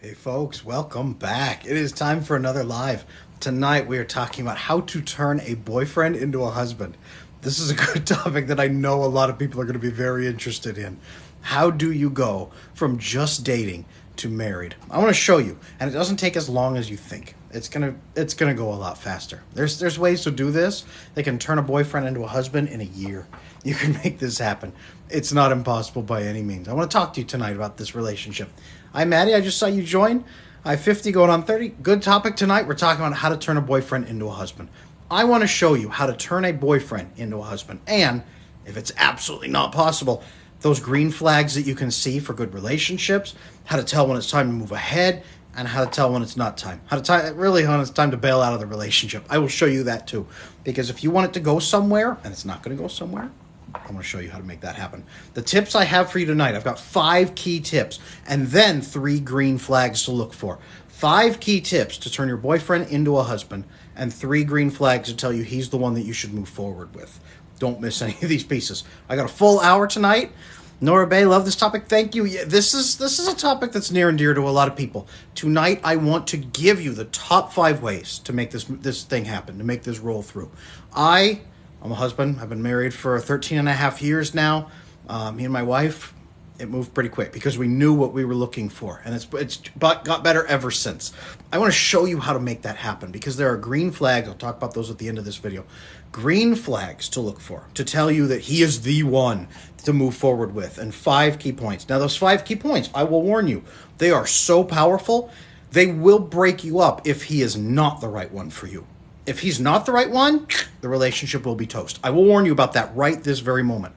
Hey folks, welcome back. It is time for another live. Tonight we are talking about how to turn a boyfriend into a husband. This is a good topic that I know a lot of people are going to be very interested in. How do you go from just dating to married? I want to show you, and it doesn't take as long as you think. It's gonna go a lot faster. There's ways to do this. They can turn a boyfriend into a husband in a year. You can make this happen. It's not impossible by any means. I want to talk to you tonight about this relationship. Hi, Maddie. I just saw you join. I 50 going on 30. Good topic tonight. We're talking about how to turn a boyfriend into a husband. I want to show you how to turn a boyfriend into a husband. And if it's absolutely not possible, those green flags that you can see for good relationships, how to tell when it's time to move ahead, and how to tell when it's not time. When it's time to bail out of the relationship. I will show you that too. Because if you want it to go somewhere, and it's not going to go somewhere, I'm going to show you how to make that happen. The tips I have for you tonight, I've got 5 key tips and then 3 green flags to look for. 5 key tips to turn your boyfriend into a husband and 3 green flags to tell you he's the one that you should move forward with. Don't miss any of these pieces. I got a full hour tonight. Nora Bay, love this topic. Thank you. Yeah, this is a topic that's near and dear to a lot of people. Tonight, I want to give you the top 5 ways to make this thing happen, to make this roll through. I'm a husband. I've been married for 13 and a half years now. Me and my wife, it moved pretty quick because we knew what we were looking for. And it's got better ever since. I want to show you how to make that happen because there are green flags. I'll talk about those at the end of this video. Green flags to look for to tell you that he is the one to move forward with. And 5 key points. Now, those 5 key points, I will warn you, they are so powerful. They will break you up if he is not the right one for you. If he's not the right one, the relationship will be toast. I will warn you about that right this very moment.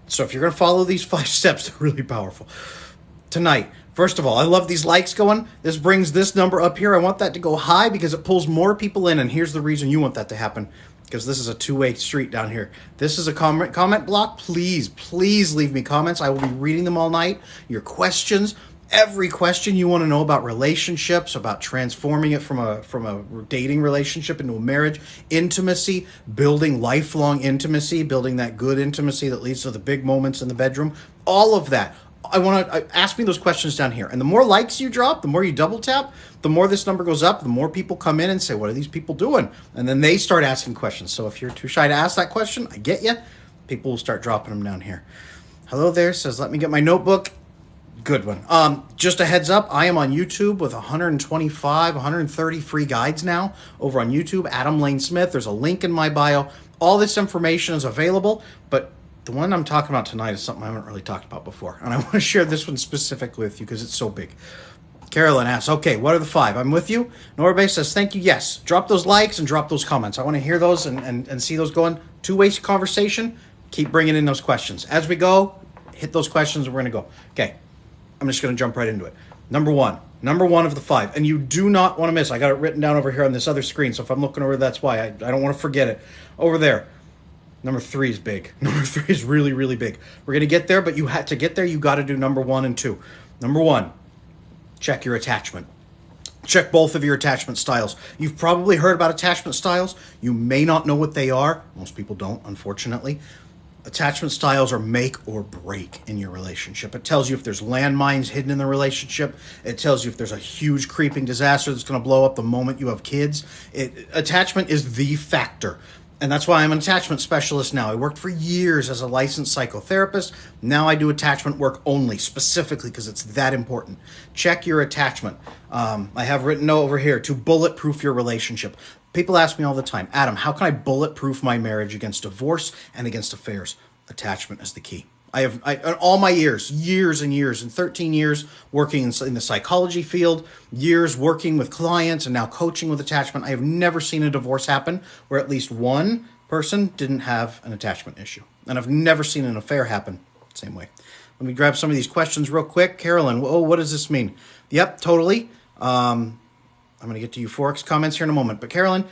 So if you're going to follow these 5 steps, they're really powerful. Tonight, first of all, I love these likes going. This brings this number up here. I want that to go high because it pulls more people in. And here's the reason you want that to happen. Because this is a two-way street down here. This is a comment block. Please leave me comments. I will be reading them all night. Your questions. Every question you want to know about relationships, about transforming it from a dating relationship into a marriage, intimacy, building lifelong intimacy, building that good intimacy that leads to the big moments in the bedroom, all of that. I want to ask me those questions down here. And the more likes you drop, the more you double tap, the more this number goes up, the more people come in and say, what are these people doing? And then they start asking questions. So if you're too shy to ask that question, I get you. People will start dropping them down here. Hello there, says, let me get my notebook. Good one. Just a heads up, I am on YouTube with 130 free guides now over on YouTube. Adam Lane Smith. There's a link in my bio. All this information is available, but the one I'm talking about tonight is something I haven't really talked about before, and I want to share this one specifically with you because it's so big. Carolyn asks, okay, what are the 5? I'm with you. Norbe says, thank you, yes. Drop those likes and drop those comments. I want to hear those and see those going. Two-way conversation. Keep bringing in those questions. As we go, hit those questions and we're going to go. Okay. I'm just going to jump right into it. Number one of the 5, and you do not want to miss. I got it written down over here on this other screen, so if I'm looking over, that's why. I don't want to forget it. Over there, number 3 is big. Number 3 is really, really big. We're going to get there, but you had to get there. You got to do number 1 and 2. Number 1, check your attachment. Check both of your attachment styles. You've probably heard about attachment styles. You may not know what they are. Most people don't, unfortunately. Attachment styles are make or break in your relationship. It tells you if there's landmines hidden in the relationship. It tells you if there's a huge creeping disaster that's going to blow up the moment you have kids. Attachment is the factor. And that's why I'm an attachment specialist now. I worked for years as a licensed psychotherapist. Now I do attachment work only, specifically because it's that important. Check your attachment. I have written over here to bulletproof your relationship. People ask me all the time, Adam, how can I bulletproof my marriage against divorce and against affairs? Attachment is the key. In all my years and years, and 13 years working in the psychology field, years working with clients, and now coaching with attachment, I have never seen a divorce happen where at least one person didn't have an attachment issue. And I've never seen an affair happen the same way. Let me grab some of these questions real quick. Carolyn, what does this mean? Yep, totally. I'm going to get to euphorics comments here in a moment. But Carolyn,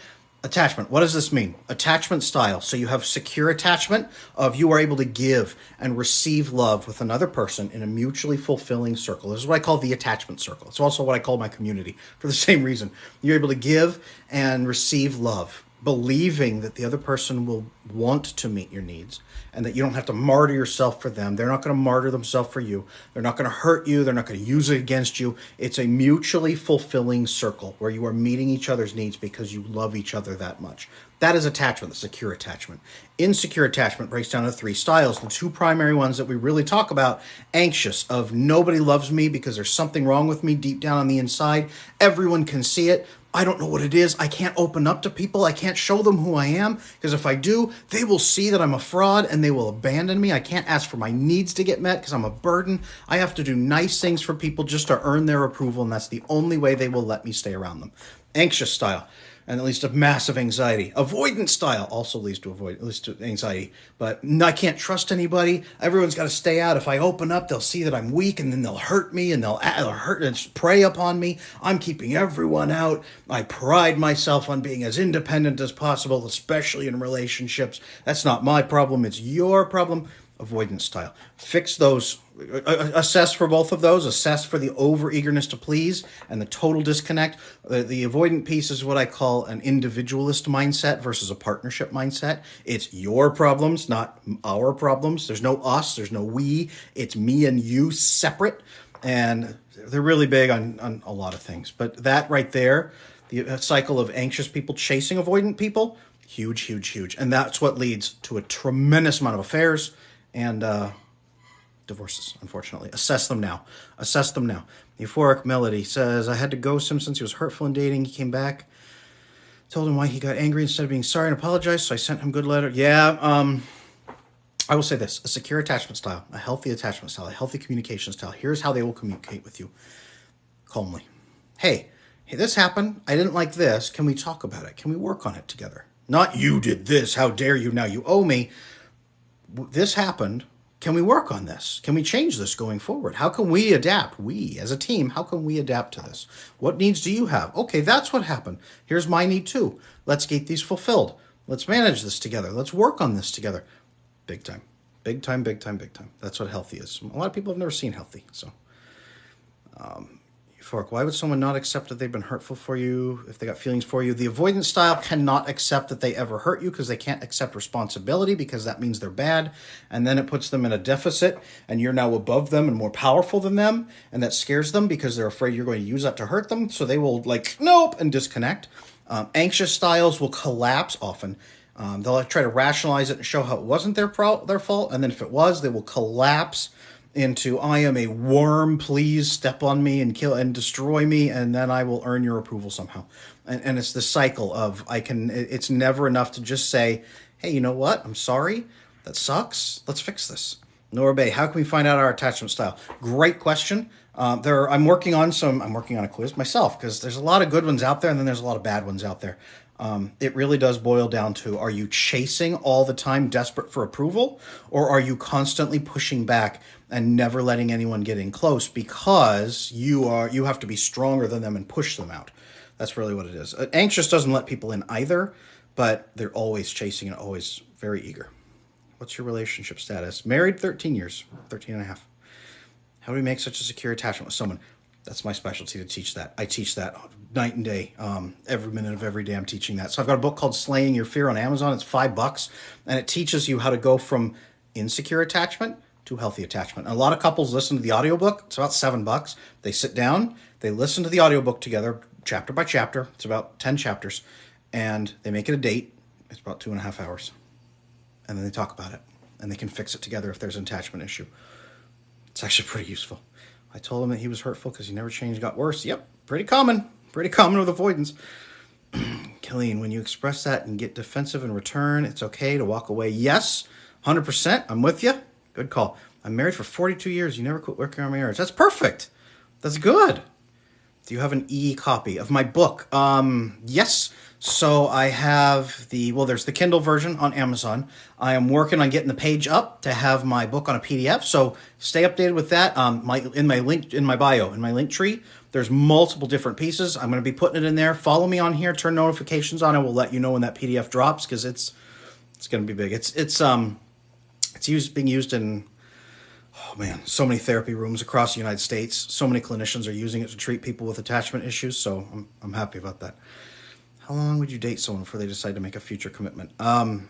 attachment, what does this mean? Attachment style. So you have secure attachment of you are able to give and receive love with another person in a mutually fulfilling circle. This is what I call the attachment circle. It's also what I call my community for the same reason. You're able to give and receive love believing that the other person will want to meet your needs and that you don't have to martyr yourself for them. They're not going to martyr themselves for you. They're not going to hurt you. They're not going to use it against you. It's a mutually fulfilling circle where you are meeting each other's needs because you love each other that much. That is attachment, the secure attachment. Insecure attachment breaks down into 3 styles. The 2 primary ones that we really talk about: anxious, of nobody loves me because there's something wrong with me deep down on the inside. Everyone can see it. I don't know what it is. I can't open up to people. I can't show them who I am because if I do, they will see that I'm a fraud and they will abandon me. I can't ask for my needs to get met because I'm a burden. I have to do nice things for people just to earn their approval, and that's the only way they will let me stay around them. Anxious style, and it leads to massive anxiety. Avoidant style also leads to anxiety. But I can't trust anybody. Everyone's got to stay out. If I open up, they'll see that I'm weak, and then they'll hurt me, and they'll hurt and prey upon me. I'm keeping everyone out. I pride myself on being as independent as possible, especially in relationships. That's not my problem. It's your problem. Avoidance style. Fix those. Assess for both of those. Assess for the over eagerness to please and the total disconnect. The avoidant piece is what I call an individualist mindset versus a partnership mindset. It's your problems, not our problems. There's no us. There's no we. It's me and you separate. And they're really big on a lot of things. But that right there, the cycle of anxious people chasing avoidant people, huge, huge, huge. And that's what leads to a tremendous amount of affairs and divorces, unfortunately. Assess them now. Assess them now. Euphoric Melody says, I had to ghost him since he was hurtful in dating. He came back, told him why he got angry instead of being sorry and apologized, so I sent him good letter. Yeah, I will say this. A secure attachment style, a healthy attachment style, a healthy communication style. Here's how they will communicate with you. Calmly. Hey, this happened. I didn't like this. Can we talk about it? Can we work on it together? Not you did this. How dare you? Now you owe me. This happened. Can we work on this? Can we change this going forward? How can we adapt? We, as a team, how can we adapt to this? What needs do you have? Okay, that's what happened. Here's my need too. Let's get these fulfilled. Let's manage this together. Let's work on this together. Big time. Big time, big time, big time. That's what healthy is. A lot of people have never seen healthy. So, euphoric. Why would someone not accept that they've been hurtful for you if they got feelings for you? The avoidance style cannot accept that they ever hurt you because they can't accept responsibility because that means they're bad. And then it puts them in a deficit and you're now above them and more powerful than them. And that scares them because they're afraid you're going to use that to hurt them. So they will nope, and disconnect. Anxious styles will collapse often. They'll try to rationalize it and show how it wasn't their fault. And then if it was, they will collapse into, I am a worm, please step on me and kill and destroy me, and then I will earn your approval somehow. And it's the cycle of it's never enough to just say, hey, you know what? I'm sorry. That sucks. Let's fix this. Nora Bay, how can we find out our attachment style? Great question. I'm working on a quiz myself because there's a lot of good ones out there and then there's a lot of bad ones out there. It really does boil down to, are you chasing all the time, desperate for approval, or are you constantly pushing back and never letting anyone get in close because you have to be stronger than them and push them out? That's really what it is. Anxious doesn't let people in either, but they're always chasing and always very eager. What's your relationship status? Married 13 years, 13 and a half. How do we make such a secure attachment with someone? That's my specialty, to teach that. I teach that night and day. Every minute of every day I'm teaching that. So I've got a book called Slaying Your Fear on Amazon. It's $5, and it teaches you how to go from insecure attachment to healthy attachment. And a lot of couples listen to the audiobook. It's about $7. They sit down, they listen to the audiobook together, chapter by chapter. It's about 10 chapters, and they make it a date. It's about 2.5 hours. And then they talk about it, and they can fix it together if there's an attachment issue. It's actually pretty useful. I told him that he was hurtful because he never changed, got worse. Yep, pretty common with avoidance. Killeen, when you express that and get defensive in return, it's okay to walk away. Yes, 100%. I'm with you. Good call. I'm married for 42 years. You never quit working on marriage. That's perfect. That's good. Do you have an e-copy of my book? Yes. So I have there's the Kindle version on Amazon. I am working on getting the page up to have my book on a PDF. So stay updated with that. In my link tree, there's multiple different pieces. I'm going to be putting it in there. Follow me on here. Turn notifications on. I will let you know when that PDF drops because it's going to be big. It's being used in, oh man, so many therapy rooms across the United States. So many clinicians are using it to treat people with attachment issues. So I'm happy about that. How long would you date someone before they decide to make a future commitment? On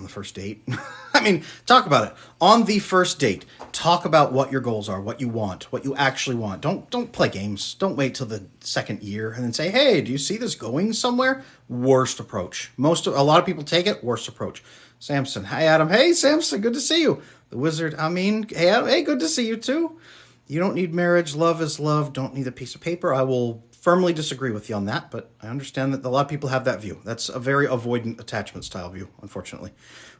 the first date. I mean, talk about it. On the first date, talk about what your goals are, what you want, what you actually want. Don't play games. Don't wait till the second year and then say, "Hey, do you see this going somewhere?" Worst approach. A lot of people take it. Worst approach. Samson. Hi, Adam. Hey, Samson. Good to see you. The wizard. I mean, hey, Adam. Hey, good to see you too. You don't need marriage. Love is love. Don't need a piece of paper. I will firmly disagree with you on that, but I understand that a lot of people have that view. That's a very avoidant attachment style view, unfortunately.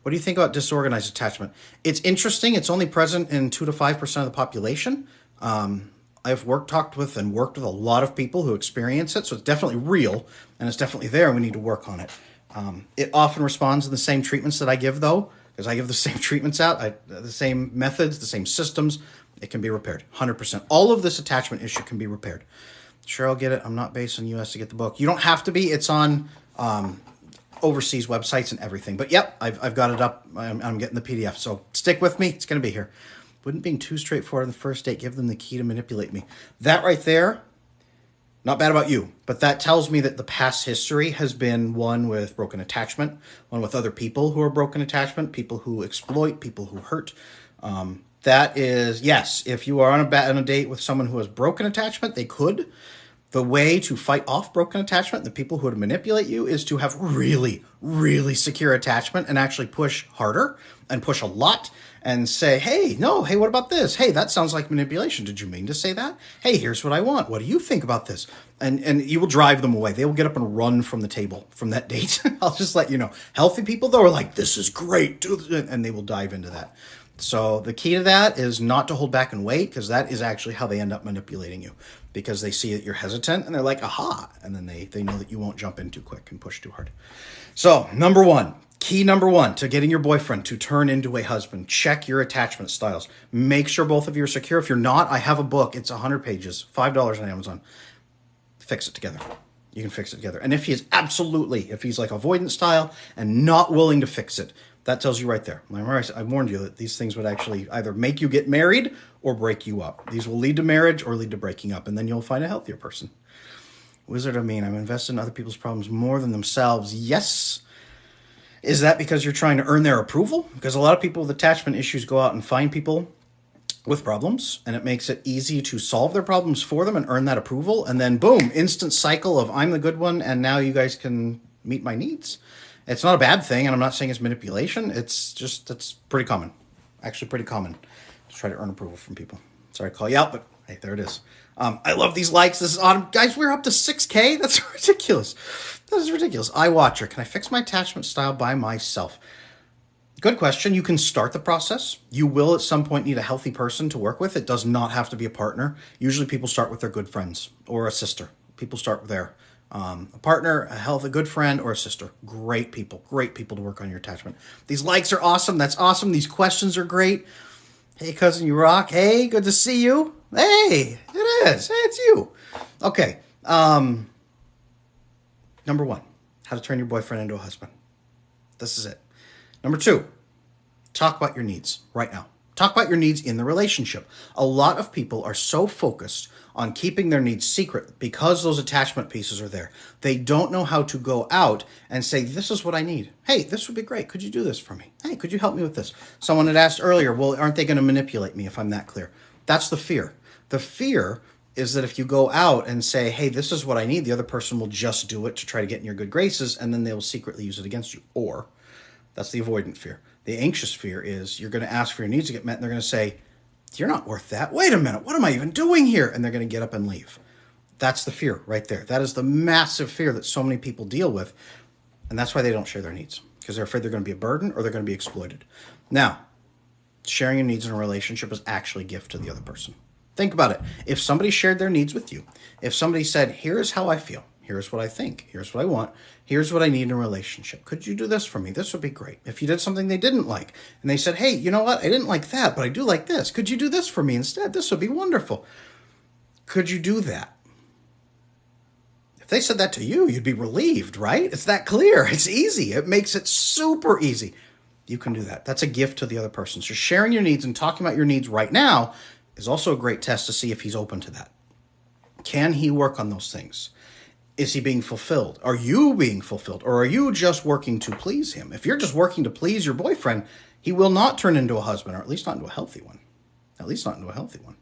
What do you think about disorganized attachment? It's interesting. It's only present in 2 to 5% of the population. I've talked with a lot of people who experience it, so it's definitely real, and it's definitely there, and we need to work on it. It often responds to the same treatments that I give, though, because I give the same treatments out, the same methods, the same systems. It can be repaired, 100%. All of this attachment issue can be repaired. Sure, I'll get it. I'm not based in the U.S. to get the book. You don't have to be. It's on overseas websites and everything. But yep, I've got it up. I'm getting the PDF. So stick with me. It's going to be here. Wouldn't being too straightforward on the first date give them the key to manipulate me? That right there, not bad about you. But that tells me that the past history has been one with broken attachment, one with other people who are broken attachment, people who exploit, people who hurt. That is, yes, if you are on a date with someone who has broken attachment, they could. The way to fight off broken attachment, the people who would manipulate you, is to have really, really secure attachment and actually push harder and push a lot and say, hey, what about this? Hey, that sounds like manipulation. Did you mean to say that? Hey, here's what I want. What do you think about this? And you will drive them away. They will get up and run from the table from that date. I'll just let you know. Healthy people, though, are like, this is great, and they will dive into that. So the key to that is not to hold back and wait, because that is actually how they end up manipulating you, because they see that you're hesitant and they're like, aha, and then they know that you won't jump in too quick and push too hard. So key number one to getting your boyfriend to turn into a husband, check your attachment styles. Make sure both of you are secure. If you're not, I have a book. It's 100 pages, $5 on Amazon. Fix it together. You can fix it together. And if he's like avoidant style and not willing to fix it, that tells you right there. I warned you that these things would actually either make you get married or break you up. These will lead to marriage or lead to breaking up, and then you'll find a healthier person. Wizard, I'm invested in other people's problems more than themselves. Yes. Is that because you're trying to earn their approval? Because a lot of people with attachment issues go out and find people with problems, and it makes it easy to solve their problems for them and earn that approval. And then boom, instant cycle of I'm the good one, and now you guys can meet my needs. It's not a bad thing, and I'm not saying it's manipulation. It's pretty common. Actually pretty common to try to earn approval from people. Sorry to call you out, but hey, there it is. I love these likes. This is autumn. Guys, we're up to 6K. That's ridiculous. That is ridiculous. iWatcher. Can I fix my attachment style by myself? Good question. You can start the process. You will at some point need a healthy person to work with. It does not have to be a partner. Usually people start with their good friends or a sister. People start there. A partner, a good friend, or a sister. Great people to work on your attachment. These likes are awesome. That's awesome. These questions are great. Hey, cousin, you rock. Hey, good to see you. Hey, it is. Hey, it's you. Okay. Number one, how to turn your boyfriend into a husband. This is it. Number two, talk about your needs right now. Talk about your needs in the relationship. A lot of people are so focused on keeping their needs secret because those attachment pieces are there. They don't know how to go out and say, this is what I need. Hey, this would be great. Could you do this for me? Hey, could you help me with this? Someone had asked earlier, well, aren't they going to manipulate me if I'm that clear? That's the fear. The fear is that if you go out and say, hey, this is what I need, the other person will just do it to try to get in your good graces, and then they will secretly use it against you. Or that's the avoidant fear. The anxious fear is you're going to ask for your needs to get met, and they're going to say, you're not worth that. Wait a minute. What am I even doing here? And they're going to get up and leave. That's the fear right there. That is the massive fear that so many people deal with. And that's why they don't share their needs, because they're afraid they're going to be a burden or they're going to be exploited. Now, sharing your needs in a relationship is actually a gift to the other person. Think about it. If somebody shared their needs with you, if somebody said, here's how I feel, here's what I think, here's what I want, here's what I need in a relationship. Could you do this for me? This would be great. If you did something they didn't like, and they said, hey, you know what? I didn't like that, but I do like this. Could you do this for me instead? This would be wonderful. Could you do that? If they said that to you, you'd be relieved, right? It's that clear. It's easy. It makes it super easy. You can do that. That's a gift to the other person. So sharing your needs and talking about your needs right now is also a great test to see if he's open to that. Can he work on those things? Is he being fulfilled? Are you being fulfilled? Or are you just working to please him? If you're just working to please your boyfriend, he will not turn into a husband, or at least not into a healthy one. At least not into a healthy one.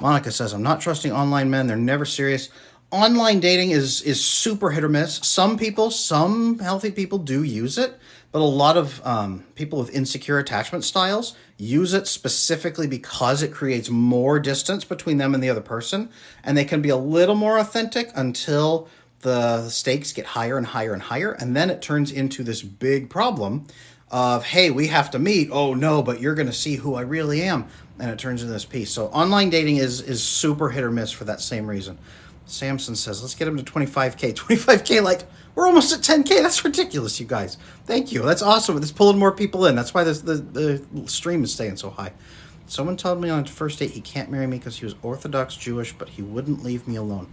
Monica says, I'm not trusting online men. They're never serious. Online dating is super hit or miss. Some people, some healthy people do use it, but a lot of people with insecure attachment styles use it specifically because it creates more distance between them and the other person, and they can be a little more authentic until the stakes get higher and higher and higher, and then it turns into this big problem of, hey, we have to meet. Oh no, but you're going to see who I really am, and it turns into this piece. So online dating is super hit or miss for that same reason. Samson says, let's get him to 25K. 25K, like, we're almost at 10K. That's ridiculous, you guys. Thank you. That's awesome. It's pulling more people in. That's why the stream is staying so high. Someone told me on the first date he can't marry me because he was Orthodox Jewish, but he wouldn't leave me alone.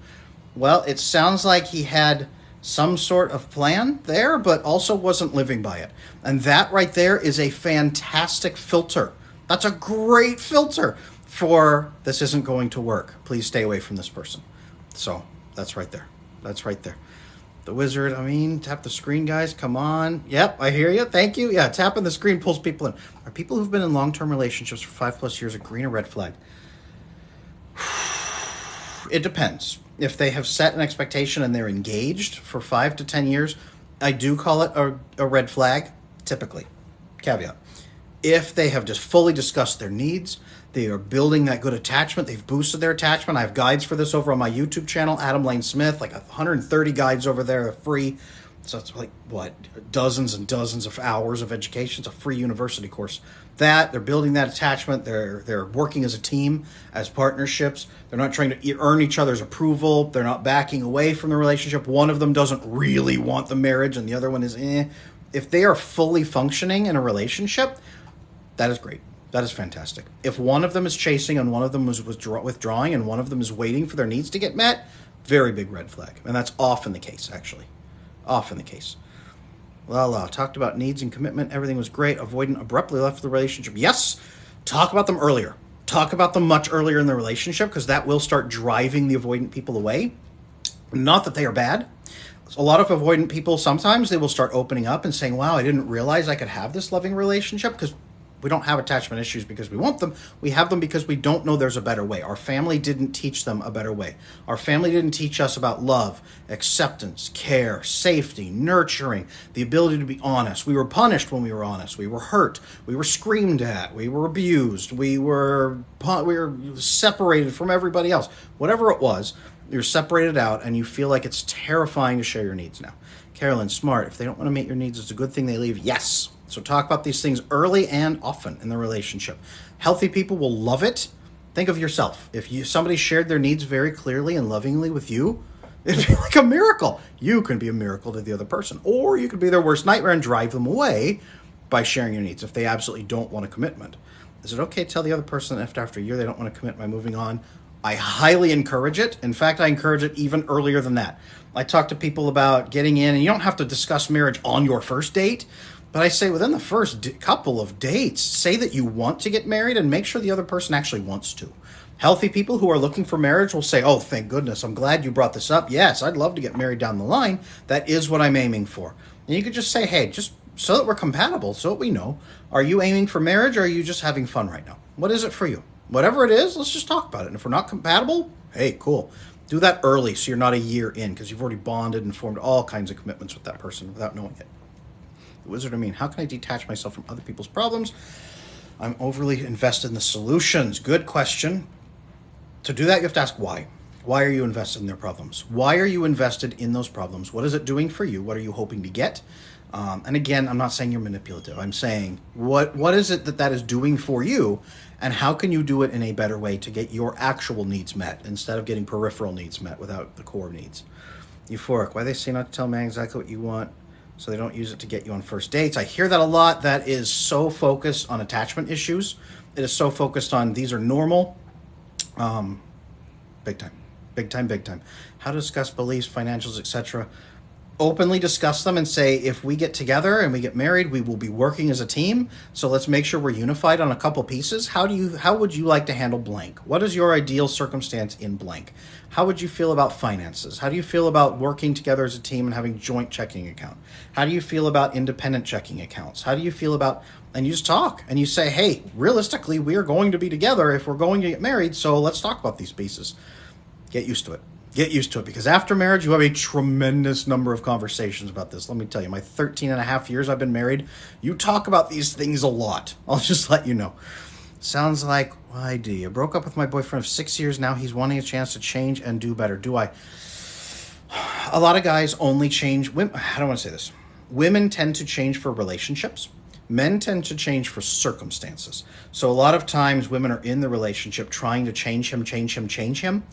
Well, it sounds like he had some sort of plan there, but also wasn't living by it. And that right there is a fantastic filter. That's a great filter for this isn't going to work. Please stay away from this person. So that's right there. That's right there. The wizard, tap the screen, guys. Come on. Yep, I hear you. Thank you. Yeah, tapping the screen pulls people in. Are people who've been in long-term relationships for 5+ years a green or red flag? It depends. If they have set an expectation and they're engaged for 5 to 10 years, I do call it a red flag, typically. Caveat. If they have just fully discussed their needs, they are building that good attachment, they've boosted their attachment. I have guides for this over on my YouTube channel, Adam Lane Smith, like 130 guides over there, free. So it's like, dozens and dozens of hours of education. It's a free university course. They're building that attachment. They're working as a team, as partnerships. They're not trying to earn each other's approval. They're not backing away from the relationship. One of them doesn't really want the marriage and the other one is eh. If they are fully functioning in a relationship, that is great. That is fantastic. If one of them is chasing and one of them is withdrawing and one of them is waiting for their needs to get met, very big red flag. And that's often the case, actually. Often the case. Well, talked about needs and commitment. Everything was great. Avoidant abruptly left the relationship. Yes, talk about them earlier. Talk about them much earlier in the relationship because that will start driving the avoidant people away. Not that they are bad. A lot of avoidant people, sometimes they will start opening up and saying, wow, I didn't realize I could have this loving relationship because we don't have attachment issues because we want them. We have them because we don't know there's a better way. Our family didn't teach them a better way. Our family didn't teach us about love, acceptance, care, safety, nurturing, the ability to be honest. We were punished when we were honest. We were hurt. We were screamed at. We were abused. We were separated from everybody else. Whatever it was, you're separated out and you feel like it's terrifying to share your needs now. Carolyn, smart. If they don't want to meet your needs, it's a good thing they leave. Yes. So talk about these things early and often in the relationship. Healthy people will love it. Think of yourself. If somebody shared their needs very clearly and lovingly with you, it'd be like a miracle. You can be a miracle to the other person. Or you could be their worst nightmare and drive them away by sharing your needs if they absolutely don't want a commitment. Is it okay to tell the other person after a year they don't want to commit by moving on? I highly encourage it. In fact, I encourage it even earlier than that. I talk to people about getting in, and you don't have to discuss marriage on your first date, but I say within the first couple of dates, say that you want to get married and make sure the other person actually wants to. Healthy people who are looking for marriage will say, oh, thank goodness, I'm glad you brought this up. Yes, I'd love to get married down the line. That is what I'm aiming for. And you could just say, hey, just so that we're compatible, so that we know, are you aiming for marriage or are you just having fun right now? What is it for you? Whatever it is, let's just talk about it. And if we're not compatible, hey, cool. Do that early so you're not a year in because you've already bonded and formed all kinds of commitments with that person without knowing it. The wizard, how can I detach myself from other people's problems? I'm overly invested in the solutions. Good question. To do that, you have to ask why. Why are you invested in their problems? Why are you invested in those problems? What is it doing for you? What are you hoping to get? And again, I'm not saying you're manipulative. I'm saying what is it that is doing for you, and how can you do it in a better way to get your actual needs met instead of getting peripheral needs met without the core needs? Euphoric, why they say not to tell man exactly what you want so they don't use it to get you on first dates. I hear that a lot. That is so focused on attachment issues. It is so focused on these are normal. Big time. How to discuss beliefs, financials, etc. openly discuss them and say, if we get together and we get married, we will be working as a team. So let's make sure we're unified on a couple pieces. How would you like to handle blank? What is your ideal circumstance in blank? How would you feel about finances? How do you feel about working together as a team and having joint checking account? How do you feel about independent checking accounts? How do you feel about, and you just talk and you say, hey, realistically, we are going to be together if we're going to get married. So let's talk about these pieces. Get used to it. Get used to it, because after marriage, you have a tremendous number of conversations about this. Let me tell you, my 13 and a half years I've been married, you talk about these things a lot. I'll just let you know. Sounds like, why do you? Broke up with my boyfriend of 6 years now. He's wanting a chance to change and do better. Do I? A lot of guys only change. I don't want to say this. Women tend to change for relationships. Men tend to change for circumstances. So a lot of times women are in the relationship trying to change him.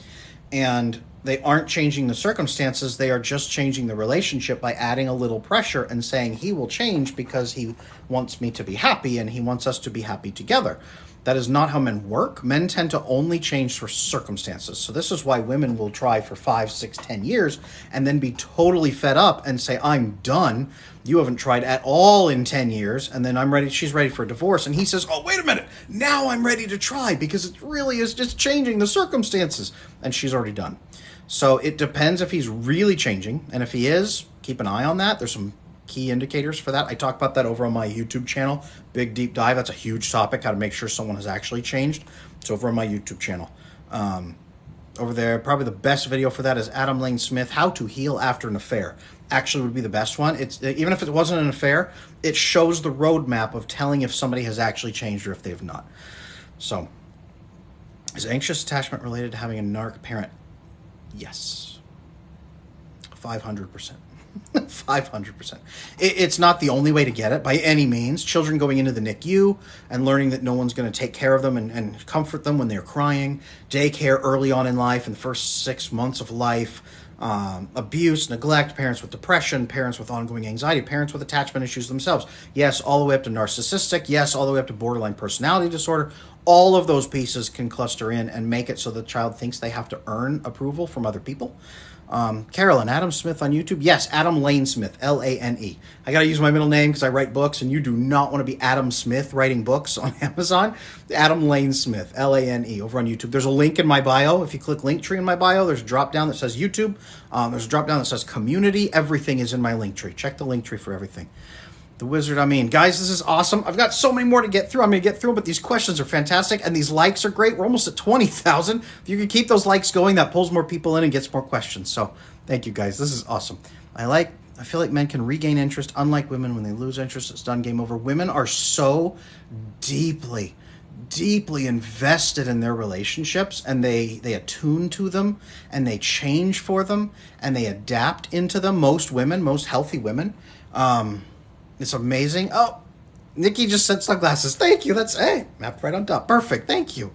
And they aren't changing the circumstances. They are just changing the relationship by adding a little pressure and saying he will change because he wants me to be happy and he wants us to be happy together. That is not how men work. Men tend to only change for circumstances. So this is why women will try for 5, 6, 10 years and then be totally fed up and say, I'm done. You haven't tried at all in 10 years. And then she's ready for a divorce. And he says, oh, wait a minute. Now I'm ready to try because it really is just changing the circumstances. And she's already done. So it depends if he's really changing. And if he is, keep an eye on that. There's some key indicators for that. I talk about that over on my YouTube channel, Big Deep Dive. That's a huge topic, how to make sure someone has actually changed. It's over on my YouTube channel. Over there, probably the best video for that is Adam Lane Smith, How to Heal After an Affair. Actually would be the best one. It's even if it wasn't an affair, it shows the roadmap of telling if somebody has actually changed or if they have not. So, is anxious attachment related to having a narc parent? Yes. 500%. 500%. It's not the only way to get it by any means. Children going into the NICU and learning that no one's going to take care of them and comfort them when they're crying. Daycare early on in life, in the first 6 months of life. Abuse, neglect, parents with depression, parents with ongoing anxiety, parents with attachment issues themselves. Yes, all the way up to narcissistic. Yes, all the way up to borderline personality disorder. All of those pieces can cluster in and make it so the child thinks they have to earn approval from other people. Carolyn, Adam Smith on YouTube. Yes, Adam Lane Smith, Lane. I got to use my middle name because I write books, and you do not want to be Adam Smith writing books on Amazon. Adam Lane Smith, Lane, over on YouTube. There's a link in my bio. If you click Linktree in my bio, there's a drop down that says YouTube. There's a drop down that says Community. Everything is in my Linktree. Check the Linktree for everything. The wizard, guys, this is awesome. I've got so many more to get through. I'm going to get through them, but these questions are fantastic, and these likes are great. We're almost at 20,000. If you can keep those likes going, that pulls more people in and gets more questions. So thank you, guys. This is awesome. I feel like men can regain interest, unlike women. When they lose interest, it's done, game over. Women are so deeply invested in their relationships, and they attune to them, and they change for them, and they adapt into them. Most women, most healthy women, it's amazing. Oh, Nikki just sent sunglasses. Thank you. That's, hey, mapped right on top. Perfect. Thank you.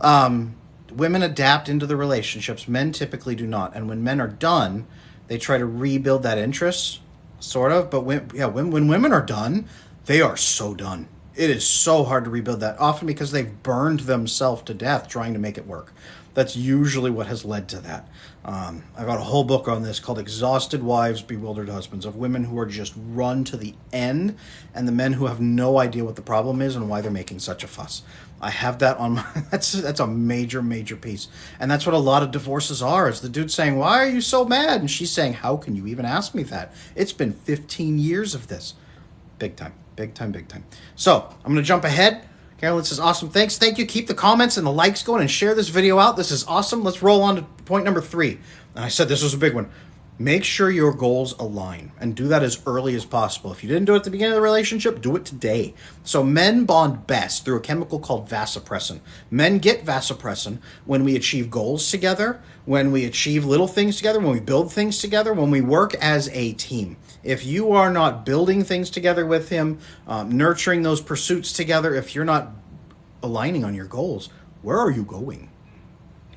Women adapt into the relationships. Men typically do not. And when men are done, they try to rebuild that interest, sort of. But when women are done, they are so done. It is so hard to rebuild that, often because they've burned themselves to death trying to make it work. That's usually what has led to that. I've got a whole book on this called Exhausted Wives, Bewildered Husbands, of women who are just run to the end, and the men who have no idea what the problem is and why they're making such a fuss. I have that on my, that's a major piece. And that's what a lot of divorces are, is the dude saying, why are you so mad? And she's saying, how can you even ask me that? It's been 15 years of this. Big time. So I'm going to jump ahead. Carolyn says, awesome, thanks. Thank you. Keep the comments and the likes going and share this video out. This is awesome. Let's roll on to point number 3. And I said this was a big one. Make sure your goals align, and do that as early as possible. If you didn't do it at the beginning of the relationship, do it today. So men bond best through a chemical called vasopressin. Men get vasopressin when we achieve goals together, when we achieve little things together, when we build things together, when we work as a team. If you are not building things together with him, nurturing those pursuits together, if you're not aligning on your goals, where are you going?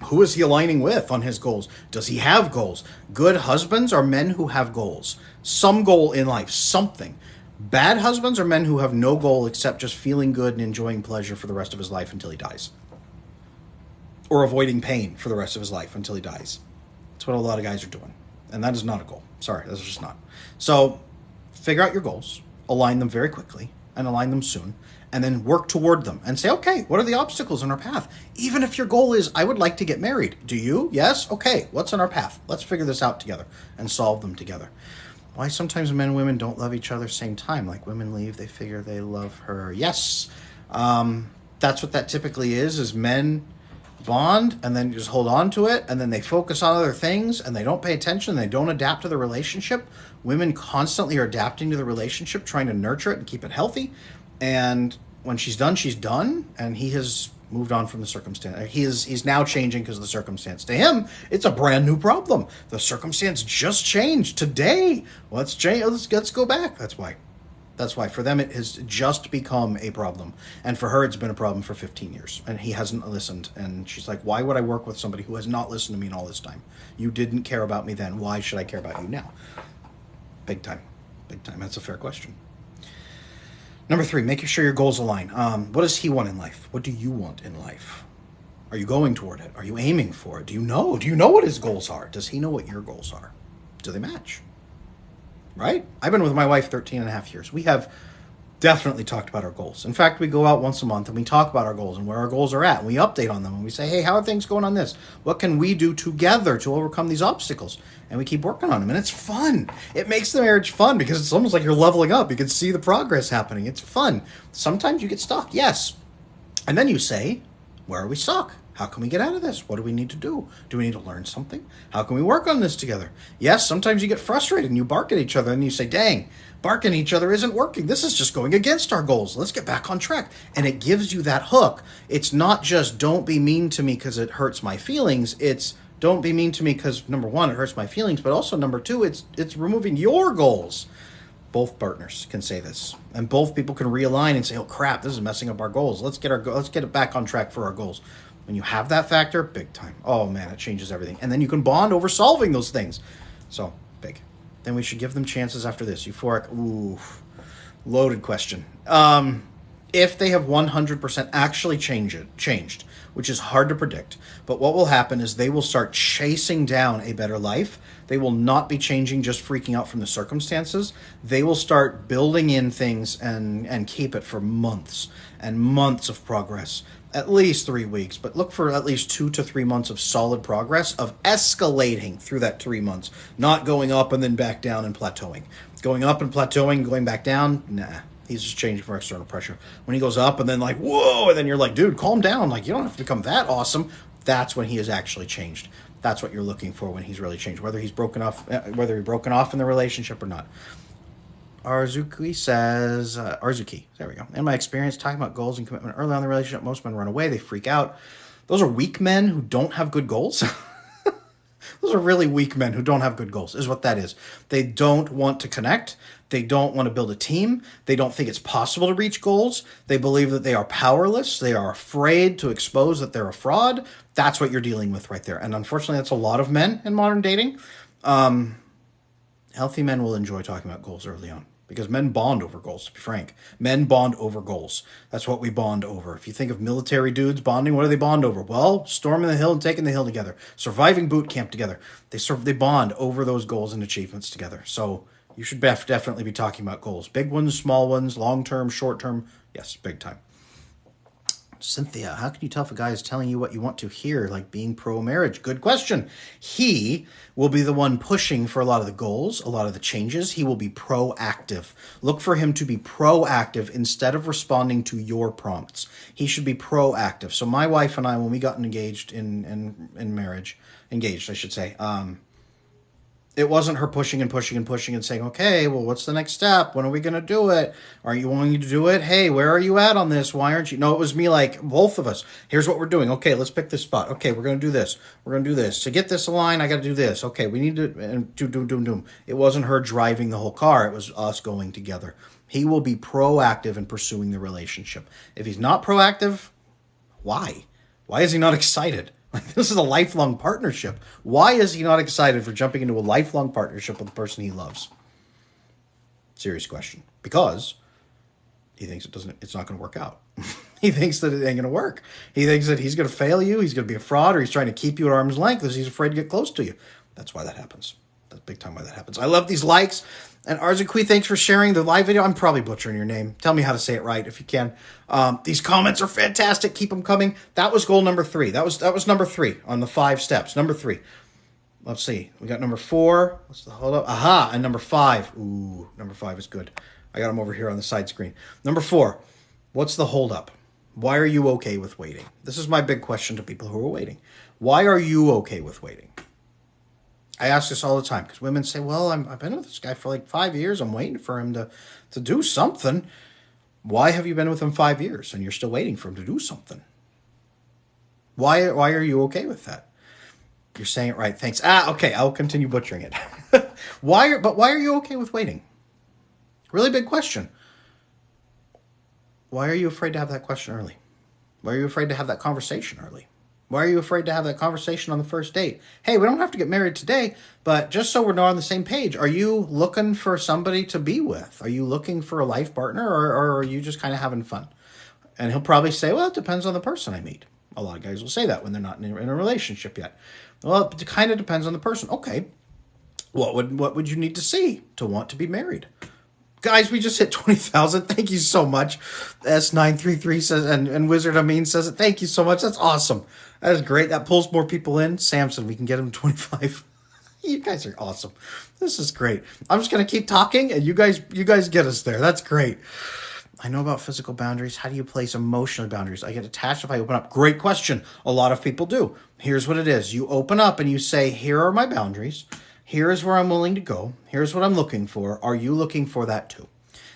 Who is he aligning with on his goals? Does he have goals? Good husbands are men who have goals. Some goal in life, something. Bad husbands are men who have no goal except just feeling good and enjoying pleasure for the rest of his life until he dies. Or avoiding pain for the rest of his life until he dies. That's what a lot of guys are doing. And that is not a goal. Sorry, that's just not. So figure out your goals, align them very quickly, and align them soon, and then work toward them and say, okay, what are the obstacles in our path? Even if your goal is, I would like to get married. Do you? Yes? Okay, what's in our path? Let's figure this out together and solve them together. Why sometimes men and women don't love each other same time? Like women leave, they figure they love her. Yes, that's what that typically is men bond and then just hold on to it, and then they focus on other things and they don't pay attention, they don't adapt to the relationship. Women constantly are adapting to the relationship, trying to nurture it and keep it healthy, and when she's done, and he has moved on from the circumstance. He's now changing because of the circumstance. To him, it's a brand new problem. The circumstance just changed today. Let's change. Let's go back. That's why. For them, it has just become a problem. And for her, it's been a problem for 15 years. And he hasn't listened. And she's like, why would I work with somebody who has not listened to me in all this time? You didn't care about me then. Why should I care about you now? Big time. Big time. That's a fair question. Number 3, making sure your goals align. What does he want in life? What do you want in life? Are you going toward it? Are you aiming for it? Do you know? Do you know what his goals are? Does he know what your goals are? Do they match? Right? I've been with my wife 13 and a half years. We have definitely talked about our goals. In fact, we go out once a month and we talk about our goals and where our goals are at. And we update on them and we say, hey, how are things going on this? What can we do together to overcome these obstacles? And we keep working on them. And it's fun. It makes the marriage fun because it's almost like you're leveling up. You can see the progress happening. It's fun. Sometimes you get stuck. Yes. And then you say, where are we stuck? How can we get out of this? What do we need to do? Do we need to learn something? How can we work on this together? Yes, sometimes you get frustrated and you bark at each other and you say, dang, barking at each other isn't working. This is just going against our goals. Let's get back on track. And it gives you that hook. It's not just don't be mean to me because it hurts my feelings. It's don't be mean to me because, number 1, it hurts my feelings. But also, number 2, it's removing your goals. Both partners can say this. And both people can realign and say, oh, crap, this is messing up our goals. Let's get it back on track for our goals. When you have that factor, big time. Oh, man, it changes everything. And then you can bond over solving those things. So, big. Then we should give them chances after this. Euphoric, ooh, loaded question. If they have 100% actually changed, which is hard to predict, but what will happen is they will start chasing down a better life. They will not be changing, just freaking out from the circumstances. They will start building in things and keep it for months and months of progress. At least 3 weeks, but look for at least 2 to 3 months of solid progress, of escalating through that 3 months, not going up and then back down and plateauing. Going up and plateauing, going back down, nah. He's just changing for external pressure. When he goes up and then like, whoa, and then you're like, dude, calm down. Like, you don't have to become that awesome. That's when he has actually changed. That's what you're looking for when he's really changed, whether he's broken off in the relationship or not. Arzuki says, there we go. In my experience, talking about goals and commitment early on in the relationship, most men run away. They freak out. Those are weak men who don't have good goals. Those are really weak men who don't have good goals, is what that is. They don't want to connect. They don't want to build a team. They don't think it's possible to reach goals. They believe that they are powerless. They are afraid to expose that they're a fraud. That's what you're dealing with right there. And unfortunately, that's a lot of men in modern dating. Healthy men will enjoy talking about goals early on. Because men bond over goals, to be frank. Men bond over goals. That's what we bond over. If you think of military dudes bonding, what do they bond over? Well, storming the hill and taking the hill together. Surviving boot camp together. They bond over those goals and achievements together. So you should definitely be talking about goals. Big ones, small ones, long-term, short-term. Yes, big time. Cynthia, how can you tell if a guy is telling you what you want to hear, like being pro-marriage? Good question. He will be the one pushing for a lot of the goals, a lot of the changes. He will be proactive. Look for him to be proactive instead of responding to your prompts. He should be proactive. So my wife and I, when we got engaged in marriage, I should say, it wasn't her pushing and saying, okay, well, what's the next step? When are we going to do it? Are you wanting to do it? Hey, where are you at on this? Why aren't you? No, it was me, like, both of us. Here's what we're doing. Okay, let's pick this spot. Okay, we're going to do this. We're going to do this. To get this aligned, I got to do this. Okay, we need to, and doom. It wasn't her driving the whole car. It was us going together. He will be proactive in pursuing the relationship. If he's not proactive, why? Why is he not excited? Like, this is a lifelong partnership. Why is he not excited for jumping into a lifelong partnership with the person he loves? Serious question. Because he thinks it's not going to work out. He thinks that it ain't going to work. He thinks that he's going to fail you, he's going to be a fraud, or he's trying to keep you at arm's length because he's afraid to get close to you. That's why that happens. That's big time why that happens. I love these likes. And Arzakui, thanks for sharing the live video. I'm probably butchering your name. Tell me how to say it right if you can. These comments are fantastic. Keep them coming. That was goal number 3. That was number 3 on the 5 steps. Number 3. Let's see. We got number 4. What's the hold up? Aha. And number 5. Ooh, number 5 is good. I got them over here on the side screen. Number 4. What's the hold up? Why are you okay with waiting? This is my big question to people who are waiting. Why are you okay with waiting? I ask this all the time because women say, well, I've been with this guy for like 5 years. I'm waiting for him to do something. Why have you been with him 5 years and you're still waiting for him to do something? Why are you okay with that? You're saying it right. Thanks. Okay. I'll continue butchering it. Why are you okay with waiting? Really big question. Why are you afraid to have that question early? Why are you afraid to have that conversation early? Why are you afraid to have that conversation on the first date? Hey, we don't have to get married today, but just so we're not on the same page, are you looking for somebody to be with? Are you looking for a life partner, or are you just kind of having fun? And he'll probably say, well, it depends on the person I meet. A lot of guys will say that when they're not in a relationship yet. Well, it kind of depends on the person. Okay, what would you need to see to want to be married? Guys, we just hit 20,000. Thank you so much. S933 says, and Wizard Amin says it. Thank you so much. That's awesome. That is great. That pulls more people in. Samson, we can get him 25. You guys are awesome. This is great. I'm just going to keep talking, and you guys get us there. That's great. I know about physical boundaries. How do you place emotional boundaries? I get attached if I open up. Great question. A lot of people do. Here's what it is. You open up and you say, here are my boundaries. Here is where I'm willing to go. Here's what I'm looking for. Are you looking for that too?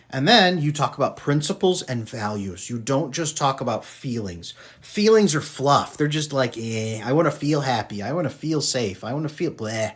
And then you talk about principles and values. You don't just talk about feelings. Feelings are fluff. They're just like, I want to feel happy. I want to feel safe. I want to feel bleh.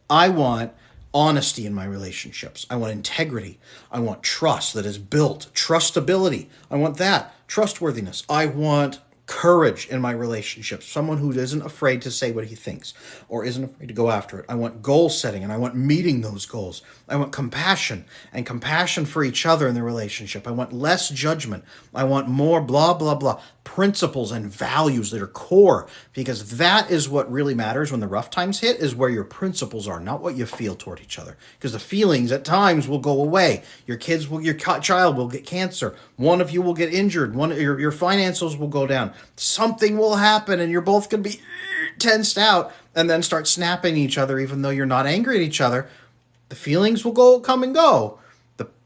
I want honesty in my relationships. I want integrity. I want trust that is built. Trustability. I want that. Trustworthiness. I want courage in my relationships. Someone who isn't afraid to say what he thinks or isn't afraid to go after it. I want goal setting and I want meeting those goals. I want compassion and compassion for each other in the relationship. I want less judgment. I want more blah, blah, blah. Principles and values that are core, because that is what really matters when the rough times hit, is where your principles are, not what you feel toward each other. Because the feelings at times will go away. Your child will get cancer. One of you will get injured. Your finances will go down. Something will happen and you're both going to be tensed out and then start snapping at each other even though you're not angry at each other. The feelings will come and go.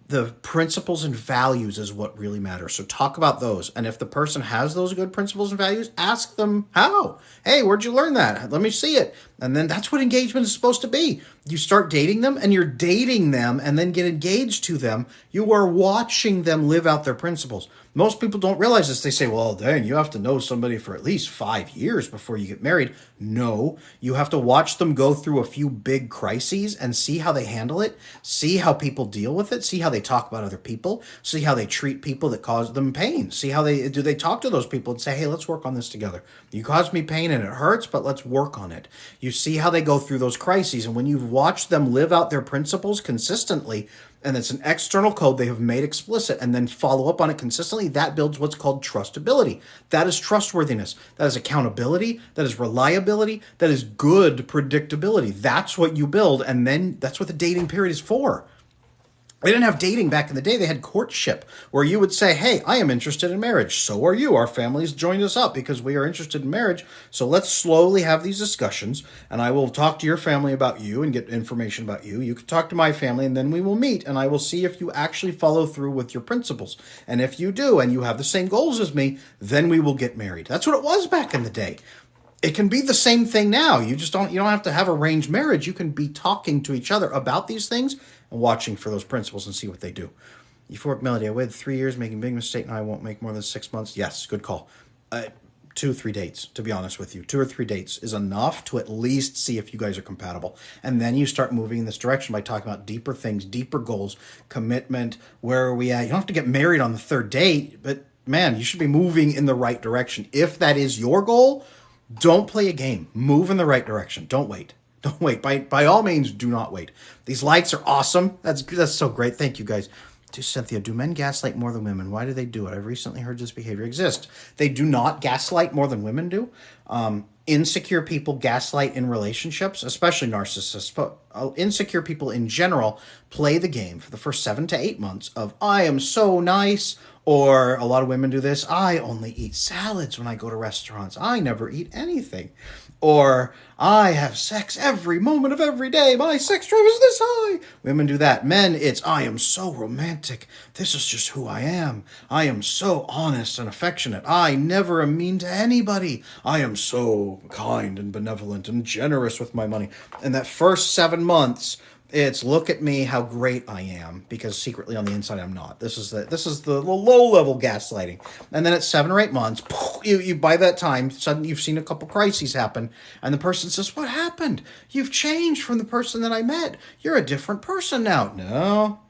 The principles and values is what really matters. So talk about those. And if the person has those good principles and values, ask them how. Hey, where'd you learn that? Let me see it. And then that's what engagement is supposed to be. You start dating them and you're dating them and then get engaged to them. You are watching them live out their principles. Most people don't realize this. They say, well, dang, you have to know somebody for at least 5 years before you get married. No, you have to watch them go through a few big crises and see how they handle it, see how people deal with it, see how they talk about other people, see how they treat people that cause them pain, see how they talk to those people and say, hey, let's work on this together. You caused me pain and it hurts, but let's work on it. You see how they go through those crises. And when you've watched them live out their principles consistently, and it's an external code they have made explicit, and then follow up on it consistently, that builds what's called trustability. That is trustworthiness. That is accountability. That is reliability. That is good predictability. That's what you build, and then that's what the dating period is for. They didn't have dating back in the day. They had courtship, where you would say, hey, I am interested in marriage. So are you. Our families joined us up because we are interested in marriage. So let's slowly have these discussions, and I will talk to your family about you and get information about you. You can talk to my family, and then we will meet, and I will see if you actually follow through with your principles. And if you do, and you have the same goals as me, then we will get married. That's what it was back in the day. It can be the same thing now. You don't have to have arranged marriage. You can be talking to each other about these things and watching for those principles and see what they do. Euphoric Melody, I waited 3 years, making a big mistake. Now I won't make more than 6 months. Yes, good call. 2 or 3 dates, to be honest with you. 2 or 3 dates is enough to at least see if you guys are compatible. And then you start moving in this direction by talking about deeper things, deeper goals, commitment, where are we at? You don't have to get married on the 3rd date, but man, you should be moving in the right direction. If that is your goal, don't play a game. Move in the right direction. Don't wait. Don't wait. By all means, do not wait. These likes are awesome. That's so great. Thank you, guys. To Cynthia, do men gaslight more than women? Why do they do it? I've recently heard this behavior exist. They do not gaslight more than women do. Insecure people gaslight in relationships, especially narcissists, but insecure people in general play the game for the first 7 to 8 months of, I am so nice. Or a lot of women do this, I only eat salads when I go to restaurants. I never eat anything. Or I have sex every moment of every day. My sex drive is this high. Women do that. Men, it's I am so romantic. This is just who I am. I am so honest and affectionate. I never am mean to anybody. I am so kind and benevolent and generous with my money. And that first 7 months, it's look at me, how great I am, because secretly on the inside I'm not. This is the low level gaslighting, and then at 7 or 8 months, you by that time suddenly you've seen a couple crises happen, and the person says, "What happened? You've changed from the person that I met. You're a different person now." No,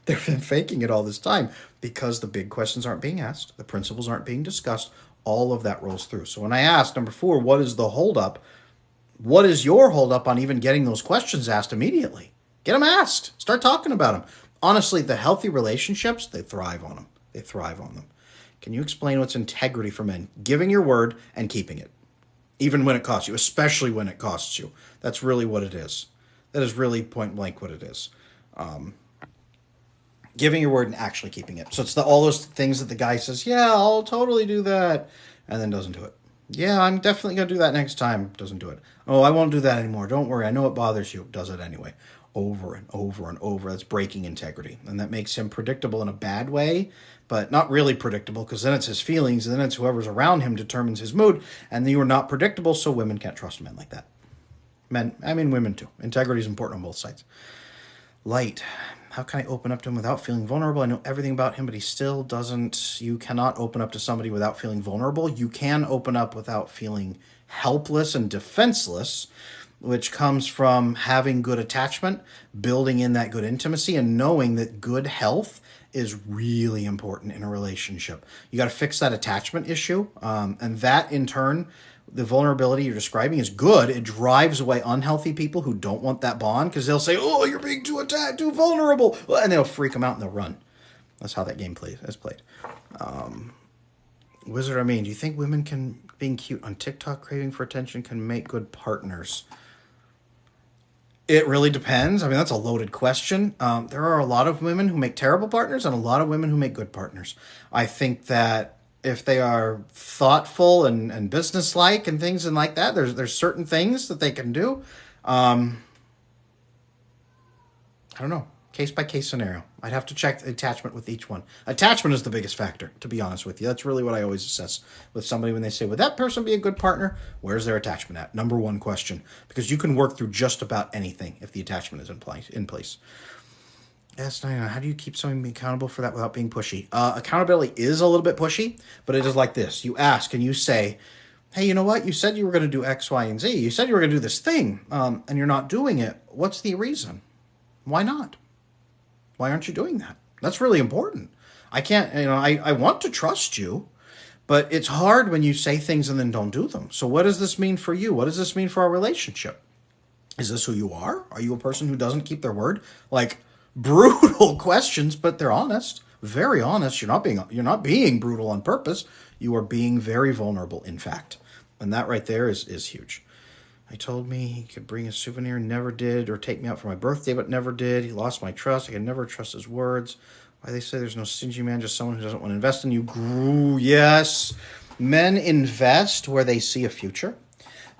they've been faking it all this time because the big questions aren't being asked, the principles aren't being discussed. All of that rolls through. So when I asked number 4, what is the holdup? What is your holdup on even getting those questions asked immediately? Get them asked. Start talking about them. Honestly, the healthy relationships, they thrive on them. They thrive on them. Can you explain what's integrity for men? Giving your word and keeping it. Even when it costs you, especially when it costs you. That's really what it is. That is really point blank what it is. Giving your word and actually keeping it. So it's all those things that the guy says, yeah, I'll totally do that, and then doesn't do it. Yeah, I'm definitely going to do that next time. Doesn't do it. Oh, I won't do that anymore. Don't worry. I know it bothers you. Does it anyway. Over and over and over. That's breaking integrity. And that makes him predictable in a bad way, but not really predictable, because then it's his feelings, and then it's whoever's around him determines his mood, and you are not predictable, so women can't trust men like that. Women too. Integrity is important on both sides. Light. How can I open up to him without feeling vulnerable? I know everything about him, but he still doesn't. You cannot open up to somebody without feeling vulnerable. You can open up without feeling helpless and defenseless, which comes from having good attachment, building in that good intimacy, and knowing that good health is really important in a relationship. You got to fix that attachment issue, and that in turn, the vulnerability you're describing is good. It drives away unhealthy people who don't want that bond, because they'll say, oh, you're being too attacked, too vulnerable, and they'll freak them out and they'll run. That's how that game is played. Wizard, do you think women being cute on TikTok, craving for attention, can make good partners? It really depends. That's a loaded question. There are a lot of women who make terrible partners and a lot of women who make good partners. I think that if they are thoughtful and businesslike and things and like that, there's certain things that they can do. I don't know. Case by case scenario. I'd have to check the attachment with each one. Attachment is the biggest factor, to be honest with you. That's really what I always assess with somebody when they say, would that person be a good partner? Where's their attachment at? Number one question. Because you can work through just about anything if the attachment is in place. Yes, Diana, how do you keep someone accountable for that without being pushy? Accountability is a little bit pushy, but it is like this. You ask and you say, hey, you know what? You said you were going to do X, Y, and Z. You said you were going to do this thing, and you're not doing it. What's the reason? Why not? Why aren't you doing that? That's really important. I can't, I want to trust you, but it's hard when you say things and then don't do them. So what does this mean for you? What does this mean for our relationship? Is this who you are? Are you a person who doesn't keep their word? Like, brutal questions, but they're honest, very honest. You're not being brutal on purpose. You are being very vulnerable, in fact. And that right there is huge. He told me he could bring a souvenir, never did, or take me out for my birthday, but never did. He lost my trust. I could never trust his words. Why they say there's no stingy man, just someone who doesn't want to invest in you. Yes. Men invest where they see a future.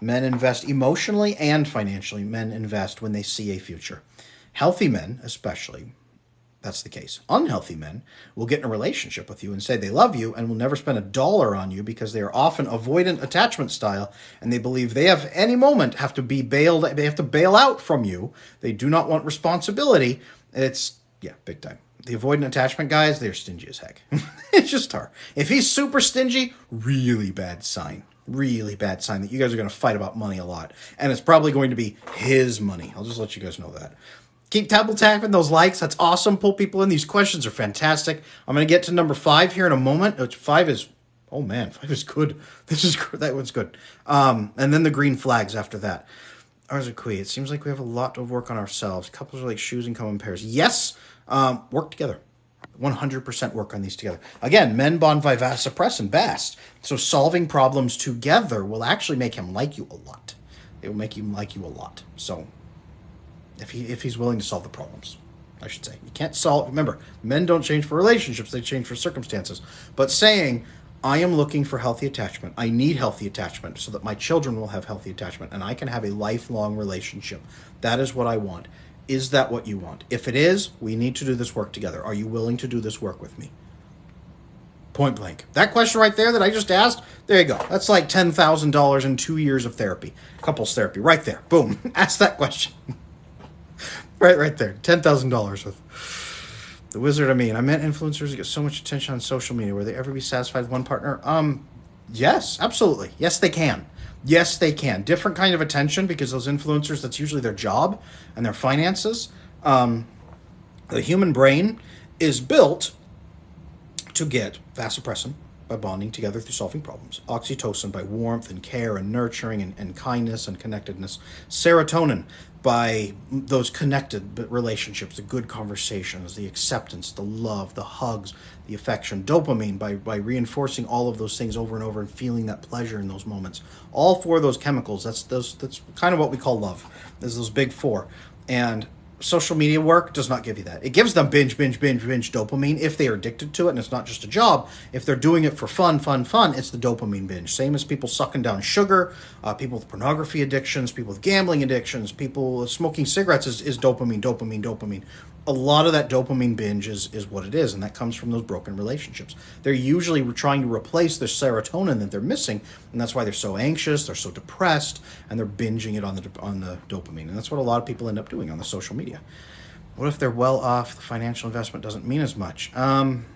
Men invest emotionally and financially. Men invest when they see a future. Healthy men, especially, that's the case. Unhealthy men will get in a relationship with you and say they love you and will never spend $1 on you because they are often avoidant attachment style, and they believe they have any moment have to bail out from you. They do not want responsibility. It's, big time. The avoidant attachment guys, they're stingy as heck. It's just hard. If he's super stingy, really bad sign. Really bad sign that you guys are going to fight about money a lot. And it's probably going to be his money. I'll just let you guys know that. Keep tapping those likes. That's awesome. Pull people in. These questions are fantastic. I'm going to get to number 5 here in a moment. Which 5 is, 5 is good. This is good. That one's good. And then the green flags after that. Ours are Kui. It seems like we have a lot of work on ourselves. Couples are like shoes and come in pairs. Yes. Work together. 100% work on these together. Again, men bond by suppress and best. So solving problems together will actually make him like you a lot. It will make him like you a lot. So if he's willing to solve the problems, I should say. You can't solve, remember, men don't change for relationships, they change for circumstances. But saying, I am looking for healthy attachment. I need healthy attachment so that my children will have healthy attachment and I can have a lifelong relationship. That is what I want. Is that what you want? If it is, we need to do this work together. Are you willing to do this work with me? Point blank. That question right there that I just asked, there you go. That's like $10,000 in 2 years of therapy. Couples therapy, right there. Boom. Ask that question. Right there. $10,000 with the wizard of me. And I meant influencers get so much attention on social media. Will they ever be satisfied with one partner? Yes, absolutely. Yes, they can. Yes, they can. Different kind of attention because those influencers, that's usually their job and their finances. The human brain is built to get vasopressin by bonding together through solving problems. Oxytocin by warmth and care and nurturing and kindness and connectedness. Serotonin by those connected relationships, the good conversations, the acceptance, the love, the hugs, the affection. Dopamine by reinforcing all of those things over and over and feeling that pleasure in those moments. All four of those chemicals, that's kind of what we call love. There's those big four. And social media work does not give you that. It gives them binge dopamine if they are addicted to it, and it's not just a job. If they're doing it for fun, it's the dopamine binge. Same as people sucking down sugar, people with pornography addictions, people with gambling addictions, people smoking cigarettes is dopamine. A lot of that dopamine binge is what it is, and that comes from those broken relationships. They're usually trying to replace the serotonin that they're missing, and that's why they're so anxious, they're so depressed, and they're binging it on the dopamine. And that's what a lot of people end up doing on the social media. What if they're well off, the financial investment doesn't mean as much? Then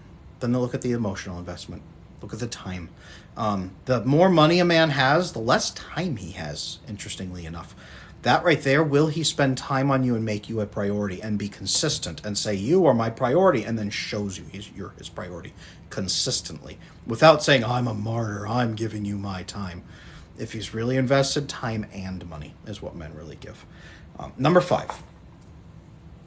they'll look at the emotional investment. Look at the time. The more money a man has, the less time he has, interestingly enough. That right there, will he spend time on you and make you a priority and be consistent and say, you are my priority, and then shows you you're his priority consistently without saying, I'm a martyr, I'm giving you my time. If he's really invested, time and money is what men really give. Number 5,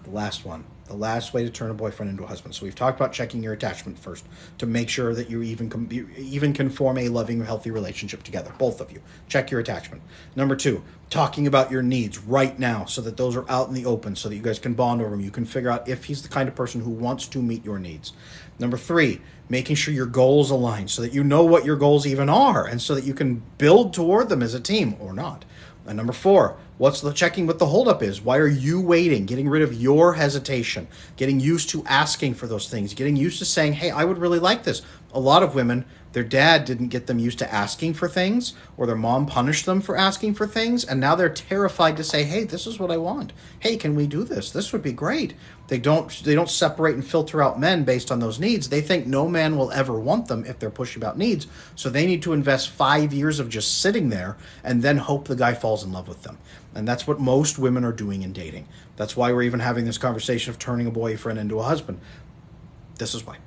the last one. The last way to turn a boyfriend into a husband. So we've talked about checking your attachment first to make sure that you even can form a loving, healthy relationship together. Both of you. Check your attachment. Number 2, talking about your needs right now so that those are out in the open so that you guys can bond over them. You can figure out if he's the kind of person who wants to meet your needs. Number 3, making sure your goals align so that you know what your goals even are and so that you can build toward them as a team or not. And number 4, what's the checking what the holdup is? Why are you waiting? Getting rid of your hesitation, getting used to asking for those things, getting used to saying, hey, I would really like this. A lot of women, their dad didn't get them used to asking for things, or their mom punished them for asking for things, and now they're terrified to say, hey, this is what I want. Hey, can we do this? This would be great. They don't separate and filter out men based on those needs. They think no man will ever want them if they're pushy about needs, so they need to invest 5 years of just sitting there and then hope the guy falls in love with them. And that's what most women are doing in dating. That's why we're even having this conversation of turning a boyfriend into a husband. This is why.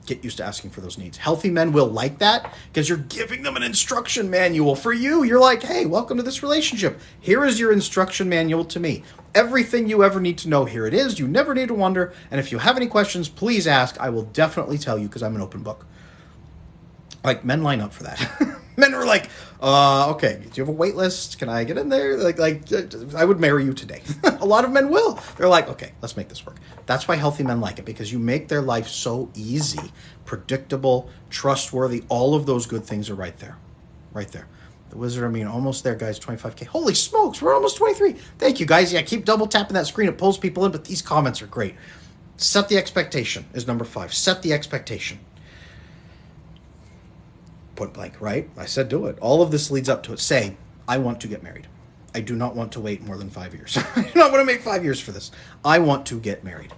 Get used to asking for those needs. Healthy men will like that because you're giving them an instruction manual for you. You're like, hey, welcome to this relationship. Here is your instruction manual to me. Everything you ever need to know, here it is. You never need to wonder. And if you have any questions, please ask. I will definitely tell you because I'm an open book. Like, men line up for that. Men are like, okay, do you have a wait list? Can I get in there? Like, I would marry you today. A lot of men will. They're like, okay, let's make this work. That's why healthy men like it, because you make their life so easy, predictable, trustworthy. All of those good things are right there. Right there. The Wizard, I mean, almost there, guys, 25K. Holy smokes, we're almost 23. Thank you, guys. Yeah, keep double tapping that screen. It pulls people in, but these comments are great. Set the expectation is number 5. Set the expectation. Point blank, right? I said do it. All of this leads up to it. Say, I want to get married. I do not want to wait more than 5 years. I do not want to make 5 years for this. I want to get married.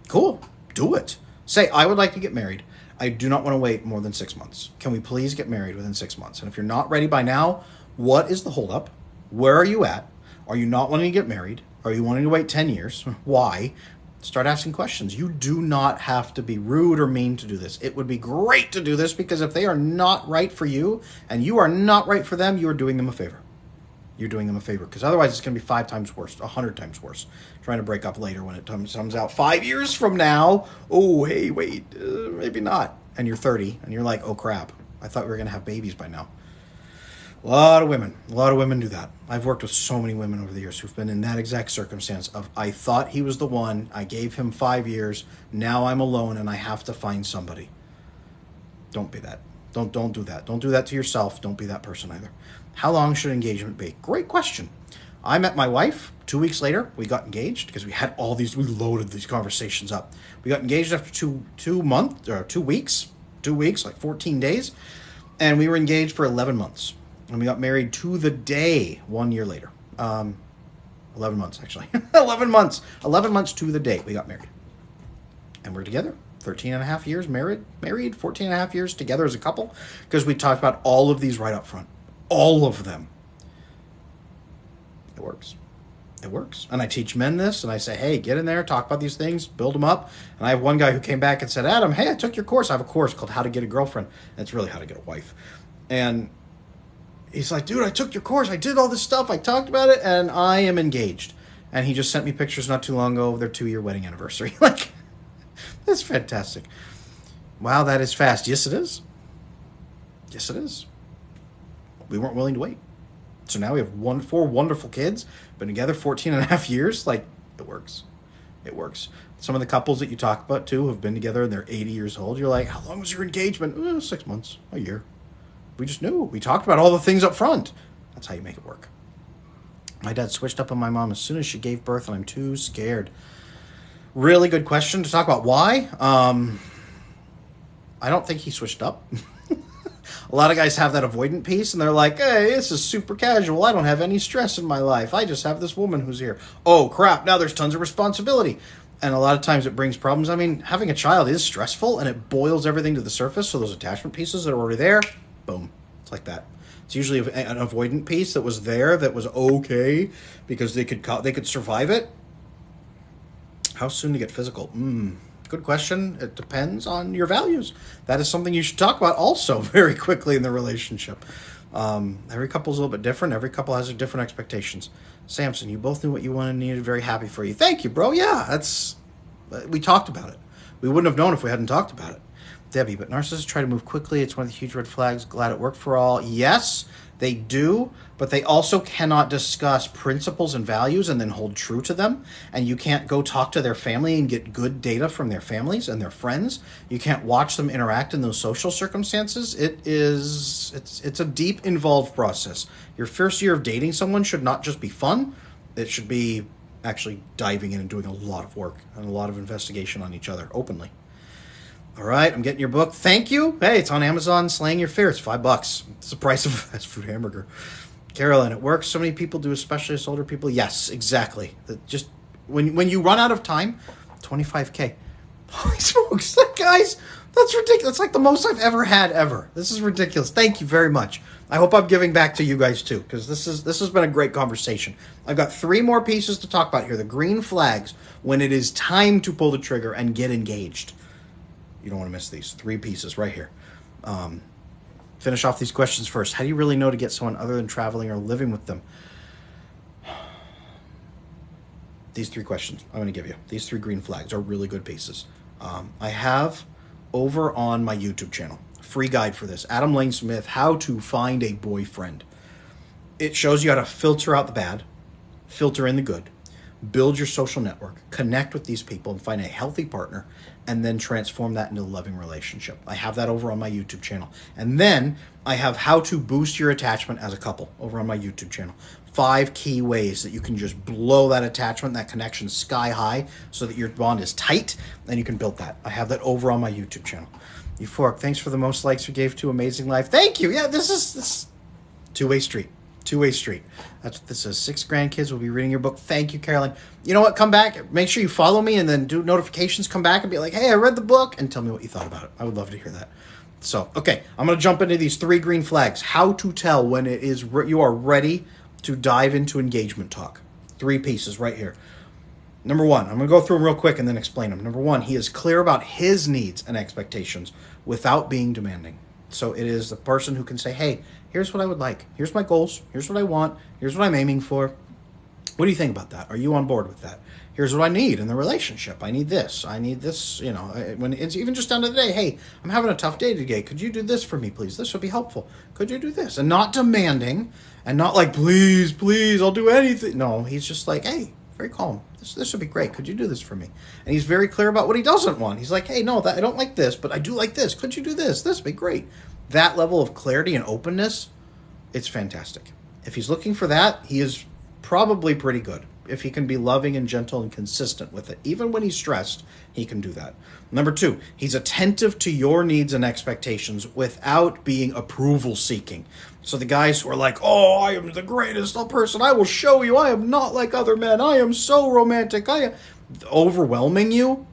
Cool. Do it. Say, I would like to get married. I do not want to wait more than 6 months. Can we please get married within 6 months? And if you're not ready by now, what is the holdup? Where are you at? Are you not wanting to get married? Are you wanting to wait 10 years? Why? Start asking questions. You do not have to be rude or mean to do this. It would be great to do this because if they are not right for you and you are not right for them, you are doing them a favor. you're doing them a favor, because otherwise it's going to be 5 times worse, 100 times worse. Trying to break up later when it comes out 5 years from now. Oh, hey, wait, maybe not. And you're 30, and you're like, oh crap, I thought we were going to have babies by now. A lot of women do that. I've worked with so many women over the years who've been in that exact circumstance of, I thought he was the one, I gave him 5 years, now I'm alone and I have to find somebody. Don't be that. Don't do that. Don't do that to yourself. Don't be that person either. How long should engagement be? Great question. I met my wife 2 weeks later. We got engaged because we loaded these conversations up. We got engaged after 2 weeks, like 14 days. And we were engaged for 11 months. And we got married to the day 1 year later. 11 months, actually. 11 months. 11 months to the day we got married. And we're together. 13 and a half years married, 14 and a half years together as a couple. Because we talked about all of these right up front. All of them. It works. It works. And I teach men this, and I say, hey, get in there, talk about these things, build them up. And I have one guy who came back and said, Adam, hey, I took your course. I have a course called How to Get a Girlfriend. And it's really how to get a wife. And he's like, dude, I took your course. I did all this stuff. I talked about it, and I am engaged. And he just sent me pictures not too long ago of their 2-year wedding anniversary. Like, that's fantastic. Wow, that is fast. Yes, it is. Yes, it is. We weren't willing to wait. So now we have 4 wonderful kids, been together 14 and a half years. Like, it works. It works. Some of the couples that you talk about, too, have been together and they're 80 years old. You're like, how long was your engagement? 6 months, a year. We just knew. We talked about all the things up front. That's how you make it work. My dad switched up on my mom as soon as she gave birth, and I'm too scared. Really good question to talk about. Why? I don't think he switched up. A lot of guys have that avoidant piece, and they're like, hey, this is super casual. I don't have any stress in my life. I just have this woman who's here. Oh, crap. Now there's tons of responsibility. And a lot of times it brings problems. I mean, having a child is stressful, and it boils everything to the surface. So those attachment pieces that are already there, boom. It's like that. It's usually an avoidant piece that was there that was okay because they could survive it. How soon to get physical? Good question. It depends on your values. That is something you should talk about also very quickly in the relationship. Every couple's a little bit different. Every couple has different expectations. Samson, you both knew what you wanted and needed. Very happy for you. Thank you, bro. Yeah, we talked about it. We wouldn't have known if we hadn't talked about it. Debbie, but narcissists try to move quickly. It's one of the huge red flags. Glad it worked for all. Yes, they do, but they also cannot discuss principles and values and then hold true to them. And you can't go talk to their family and get good data from their families and their friends. You can't watch them interact in those social circumstances. It's a deep, involved process. Your first year of dating someone should not just be fun. It should be actually diving in and doing a lot of work and a lot of investigation on each other openly. All right, I'm getting your book. Thank you. Hey, it's on Amazon. Slaying Your Fear. It's $5. It's the price of a fast food hamburger. Carolyn, it works. So many people do, especially as older people. Yes, exactly. Just when you run out of time, $25K. Holy smokes, guys, that's ridiculous. That's like the most I've ever had ever. This is ridiculous. Thank you very much. I hope I'm giving back to you guys too, because this has been a great conversation. I've got 3 more pieces to talk about here. The green flags when it is time to pull the trigger and get engaged. You don't want to miss these 3 pieces right here. Finish off these questions first. How do you really know to get someone other than traveling or living with them? These 3 questions I'm going to give you. These 3 green flags are really good pieces. I have over on my YouTube channel, free guide for this, Adam Lane Smith, How to Find a Boyfriend. It shows you how to filter out the bad, filter in the good, build your social network, connect with these people and find a healthy partner, and then transform that into a loving relationship. I have that over on my YouTube channel. And then I have How to Boost Your Attachment as a Couple over on my YouTube channel. 5 key ways that you can just blow that attachment, that connection sky high so that your bond is tight and you can build that. I have that over on my YouTube channel. Euphoric, thanks for the most likes you gave to Amazing Life. Thank you. Yeah, this is two-way street. Two-way street. That's what this is. 6 grandkids will be reading your book. Thank you, Carolyn. You know what? Come back. Make sure you follow me and then do notifications. Come back and be like, hey, I read the book, and tell me what you thought about it. I would love to hear that. So, okay, I'm going to jump into these 3 green flags. How to tell when it is you are ready to dive into engagement talk. 3 pieces right here. Number 1, I'm going to go through them real quick and then explain them. Number 1, he is clear about his needs and expectations without being demanding. So it is the person who can say, hey, Here's what I would like. Here's my goals. Here's what I want. Here's what I'm aiming for. What do you think about that? Are you on board with that? Here's what I need in the relationship. I need this. I need this. You know, when it's even just down to the day. Hey, I'm having a tough day today. Could you do this for me, please? This would be helpful. Could you do this? And not demanding, and not like, please, please, I'll do anything. No, he's just like, hey, very calm. This would be great. Could you do this for me? And he's very clear about what he doesn't want. He's like, hey, no, I don't like this, but I do like this. Could you do this? This would be great. That level of clarity and openness, it's fantastic. If he's looking for that, he is probably pretty good. If he can be loving and gentle and consistent with it, even when he's stressed, he can do that. Number 2, he's attentive to your needs and expectations without being approval seeking. So the guys who are like, oh, I am the greatest person, I will show you, I am not like other men, I am so romantic, I am overwhelming you,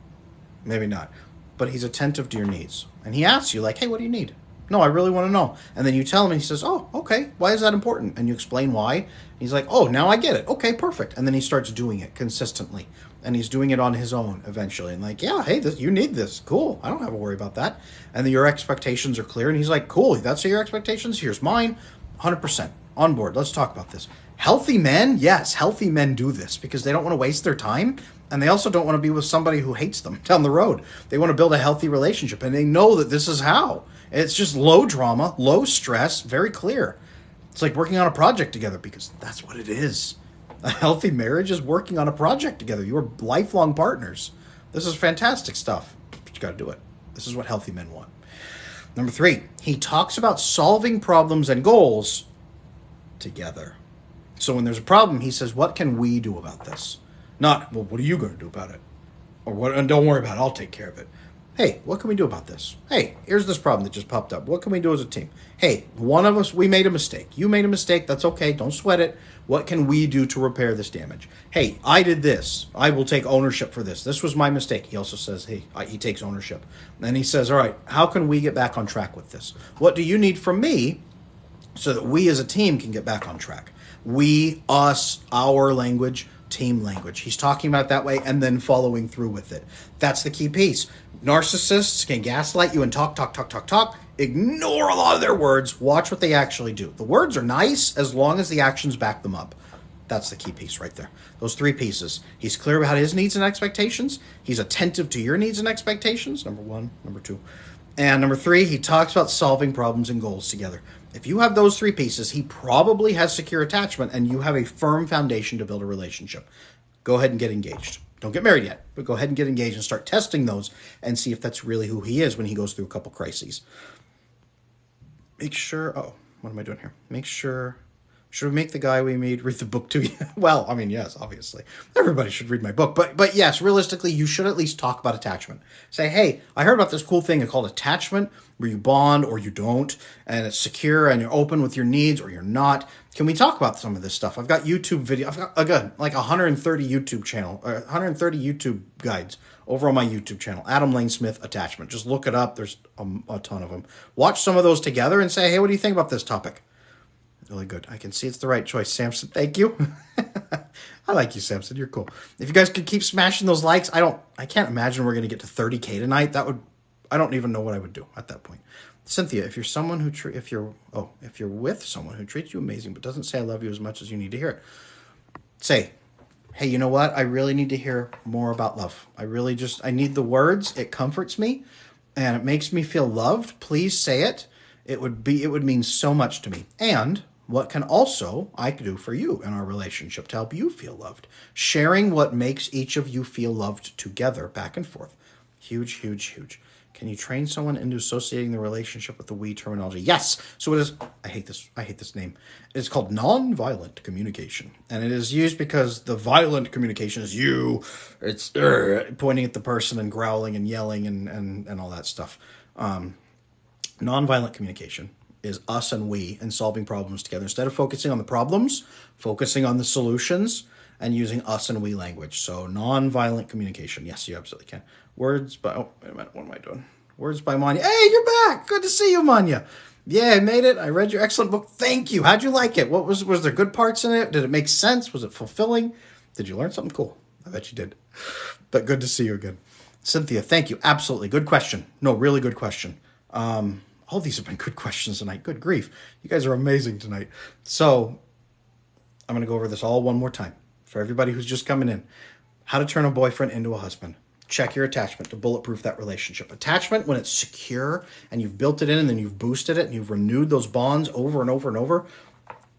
maybe not, but he's attentive to your needs. And he asks you like, hey, what do you need? No, I really want to know. And then you tell him and he says, oh, okay, why is that important? And you explain why. He's like, oh, now I get it. Okay, perfect. And then he starts doing it consistently. And he's doing it on his own eventually. And like, yeah, hey, you need this. Cool. I don't have to worry about that. And then your expectations are clear. And he's like, cool, that's your expectations? Here's mine. 100% on board. Let's talk about this. Healthy men, yes, healthy men do this because they don't want to waste their time. And they also don't want to be with somebody who hates them down the road. They want to build a healthy relationship. And they know that this is how. It's just low drama, low stress, very clear. It's like working on a project together because that's what it is. A healthy marriage is working on a project together. You are lifelong partners. This is fantastic stuff, but you got to do it. This is what healthy men want. Number 3, he talks about solving problems and goals together. So when there's a problem, he says, what can we do about this? Not, well, what are you going to do about it? Or what? And don't worry about it. I'll take care of it. Hey, what can we do about this? Hey, here's this problem that just popped up. What can we do as a team? Hey, one of us, we made a mistake. You made a mistake. That's okay. Don't sweat it. What can we do to repair this damage? Hey, I did this. I will take ownership for this. This was my mistake. He also says, hey, he takes ownership. And he says, all right, how can we get back on track with this? What do you need from me so that we as a team can get back on track? We, us, our language, team language. He's talking about it that way and then following through with it. That's the key piece. Narcissists can gaslight you and talk. Ignore a lot of their words. Watch what they actually do. The words are nice as long as the actions back them up. That's the key piece right there. Those 3 pieces. He's clear about his needs and expectations. He's attentive to your needs and expectations. Number 1, number 2. And number 3, he talks about solving problems and goals together. If you have those 3 pieces, he probably has secure attachment and you have a firm foundation to build a relationship. Go ahead and get engaged. Don't get married yet, but go ahead and get engaged and start testing those and see if that's really who he is when he goes through a couple crises. Make sure, what am I doing here? Make sure, should we make the guy we meet read the book to you? Well, I mean, yes, obviously. Everybody should read my book. But yes, realistically, you should at least talk about attachment. Say, hey, I heard about this cool thing called attachment where you bond or you don't, and it's secure and you're open with your needs or you're not. Can we talk about some of this stuff? I've got YouTube video. I've got, again, like 130 YouTube guides over on my YouTube channel, Adam Lane Smith Attachment. Just look it up. There's a ton of them. Watch some of those together and say, hey, what do you think about this topic? Really good. I can see it's the right choice. Samson, thank you. I like you, Samson. You're cool. If you guys could keep smashing those likes, I can't imagine we're going to get to 30K tonight. I don't even know what I would do at that point. Cynthia, if you're with someone who treats you amazing but doesn't say I love you as much as you need to hear it, say, hey, you know what? I really need to hear more about love. I need the words. It comforts me and it makes me feel loved. Please say it. It would mean so much to me. And what can also I could do for you in our relationship to help you feel loved. Sharing what makes each of you feel loved together, back and forth. Huge, huge, huge. Can you train someone into associating the relationship with the we terminology? Yes. So it is, I hate this name. It's called nonviolent communication. And it is used because the violent communication is you. It's pointing at the person and growling and yelling and all that stuff. Nonviolent communication is us and we and solving problems together. Instead of focusing on the problems, focusing on the solutions and using us and we language. So nonviolent communication. Yes, you absolutely can. Words by, oh, wait a minute, what am I doing? Words by Manya. Hey, you're back. Good to see you, Manya. Yeah, I made it. I read your excellent book. Thank you. How'd you like it? Was there good parts in it? Did it make sense? Was it fulfilling? Did you learn something cool? I bet you did. But good to see you again. Cynthia, thank you. Absolutely. Good question. No, really good question. All these have been good questions tonight. Good grief. You guys are amazing tonight. So I'm going to go over this all one more time for everybody who's just coming in. How to turn a boyfriend into a husband. Check your attachment to bulletproof that relationship. Attachment, when it's secure and you've built it in and then you've boosted it and you've renewed those bonds over and over and over,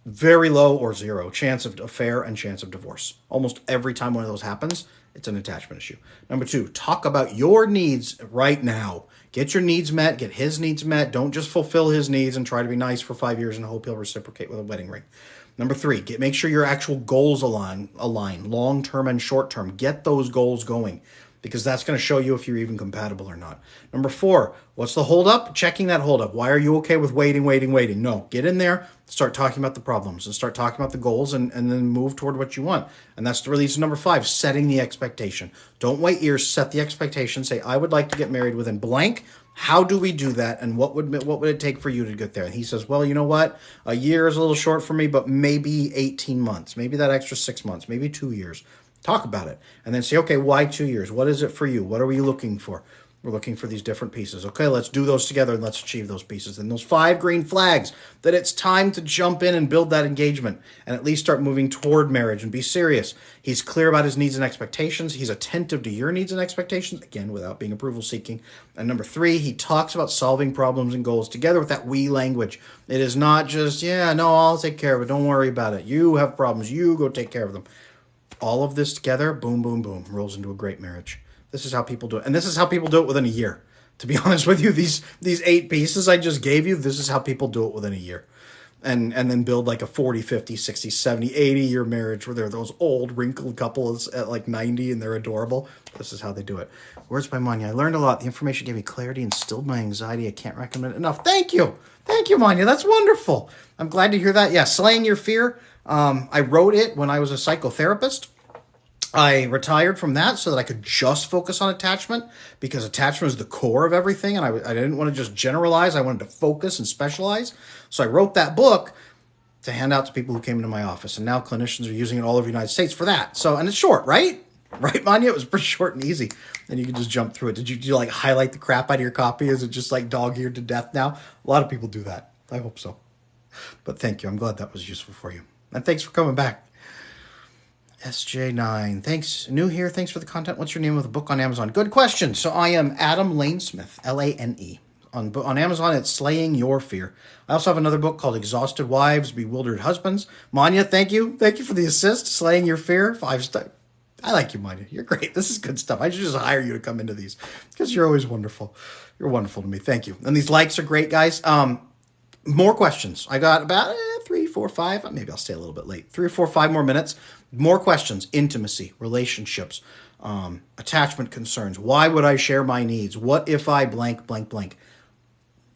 very low or zero chance of affair and chance of divorce. Almost every time one of those happens, it's an attachment issue. Number two, talk about your needs right now. Get your needs met, get his needs met. Don't just fulfill his needs and try to be nice for 5 years and hope he'll reciprocate with a wedding ring. Number three, make sure your actual goals align long-term and short-term. Get those goals going, because that's going to show you if you're even compatible or not. Number four, what's the holdup? Checking that holdup. Why are you okay with waiting? No, get in there, start talking about the problems and start talking about the goals and then move toward what you want. And that's the release of number five, setting the expectation. Don't wait years, set the expectation. Say, I would like to get married within blank. How do we do that? And what would it take for you to get there? And he says, well, you know what? A year is a little short for me, but maybe 18 months, maybe that extra 6 months, maybe 2 years. Talk about it. And then say, okay, why 2 years? What is it for you? What are we looking for? We're looking for these different pieces. Okay, let's do those together and let's achieve those pieces. And those 5 green flags that it's time to jump in and build that engagement and at least start moving toward marriage and be serious. He's clear about his needs and expectations. He's attentive to your needs and expectations, again, without being approval seeking. And number 3, he talks about solving problems and goals together with that we language. It is not just, yeah, no, I'll take care of it. Don't worry about it. You have problems. You go take care of them. All of this together, boom, boom, boom, rolls into a great marriage. This is how people do it. And this is how people do it within a year. To be honest with you, these 8 pieces I just gave you, this is how people do it within a year. And then build like a 40, 50, 60, 70, 80-year marriage where they're those old wrinkled couples at like 90 and they're adorable. This is how they do it. Words by Manya. I learned a lot. The information gave me clarity and stilled my anxiety. I can't recommend it enough. Thank you. Thank you, Manya. That's wonderful. I'm glad to hear that. Yeah, Slaying Your Fear. I wrote it when I was a psychotherapist. I retired from that so that I could just focus on attachment, because attachment is the core of everything. And I didn't want to just generalize. I wanted to focus and specialize. So I wrote that book to hand out to people who came into my office. And now clinicians are using it all over the United States for that. So, and it's short, right? Right, Manya? It was pretty short and easy. And you can just jump through it. Did you like highlight the crap out of your copy? Is it just like dog-eared to death now? A lot of people do that. I hope so. But thank you. I'm glad that was useful for you. And thanks for coming back. SJ9, thanks. New here. Thanks for the content. What's your name of the book on Amazon? Good question. So I am Adam Lane Smith, Lane. On Amazon, it's Slaying Your Fear. I also have another book called Exhausted Wives, Bewildered Husbands. Manya, thank you. Thank you for the assist. Slaying Your Fear, 5-star. I like you, Manya. You're great. This is good stuff. I should just hire you to come into these because you're always wonderful. You're wonderful to me. Thank you. And these likes are great, guys. More questions. I got about 3, 4, 5. Maybe I'll stay a little bit late. 3 or 4, 5 more minutes. More questions. Intimacy, relationships, attachment concerns. Why would I share my needs? What if I blank, blank, blank?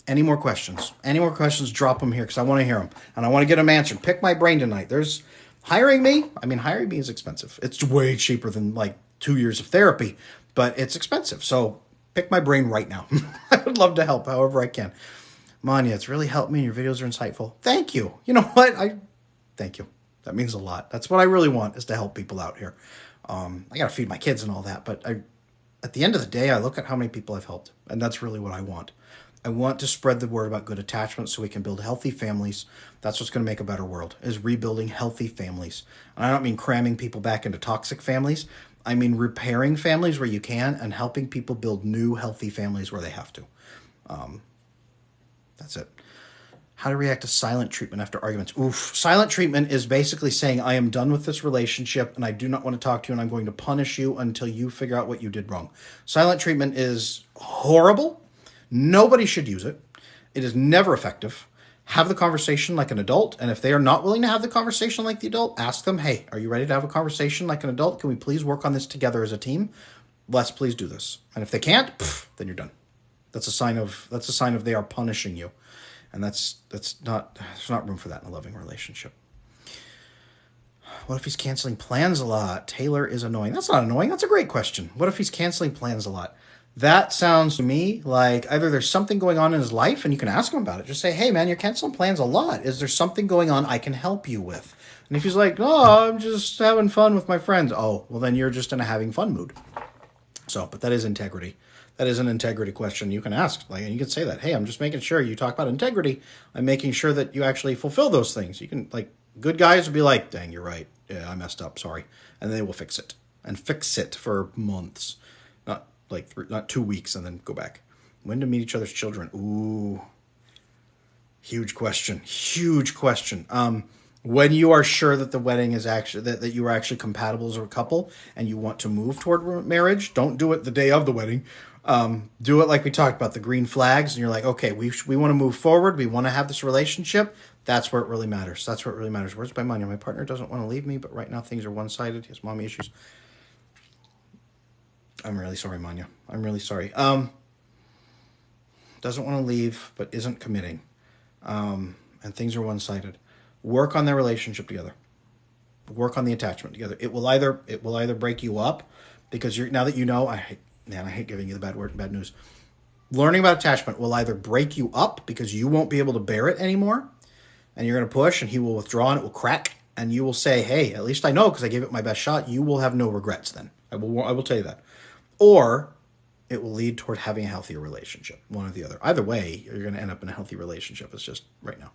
Any more questions? Any more questions? Drop them here because I want to hear them. And I want to get them answered. Pick my brain tonight. There's hiring me. I mean, hiring me is expensive. It's way cheaper than like 2 years of therapy, but it's expensive. So pick my brain right now. I would love to help however I can. Manya, it's really helped me and your videos are insightful. Thank you. You know what? Thank you. That means a lot. That's what I really want, is to help people out here. I got to feed my kids and all that, but at the end of the day, I look at how many people I've helped, and that's really what I want. I want to spread the word about good attachment so we can build healthy families. That's what's going to make a better world, is rebuilding healthy families. And I don't mean cramming people back into toxic families. I mean repairing families where you can and helping people build new healthy families where they have to. That's it. How to react to silent treatment after arguments. Oof. Silent treatment is basically saying, I am done with this relationship and I do not want to talk to you and I'm going to punish you until you figure out what you did wrong. Silent treatment is horrible. Nobody should use it. It is never effective. Have the conversation like an adult. And if they are not willing to have the conversation like the adult, ask them, hey, are you ready to have a conversation like an adult? Can we please work on this together as a team? Let's please do this. And if they can't, then you're done. That's a sign of they are punishing you. And there's not room for that in a loving relationship. What if he's canceling plans a lot? Taylor is annoying. That's not annoying. That's a great question. What if he's canceling plans a lot? That sounds to me like either there's something going on in his life, and you can ask him about it. Just say, hey, man, you're canceling plans a lot. Is there something going on I can help you with? And if he's like, oh, I'm just having fun with my friends. Oh, well, then you're just in a having fun mood. So, but that is integrity. That is an integrity question you can ask. Like, you can say that, hey, I'm just making sure you talk about integrity. I'm making sure that you actually fulfill those things. You can, like, good guys will be like, dang, you're right. Yeah, I messed up. Sorry. And they will fix it. And fix it for months. Not not 2 weeks and then go back. When to meet each other's children? Ooh. Huge question. Huge question. When you are sure that the wedding is actually, that you are actually compatible as a couple and you want to move toward marriage, don't do it the day of the wedding. Do it like we talked about, the green flags, and you're like, okay, we want to move forward. We want to have this relationship. That's where it really matters. That's where it really matters. Where's my money? My partner doesn't want to leave me, but right now things are one-sided. He has mommy issues. I'm really sorry, Manya. I'm really sorry. Doesn't want to leave, but isn't committing. And things are one-sided. Work on their relationship together. Work on the attachment together. It will either break you up because now that you know, I hate giving you the bad news. Learning about attachment will either break you up because you won't be able to bear it anymore, and you're going to push, and he will withdraw, and it will crack, and you will say, "Hey, at least I know because I gave it my best shot." You will have no regrets then. I will tell you that. Or it will lead toward having a healthier relationship, one or the other. Either way, you're going to end up in a healthy relationship. It's just right now.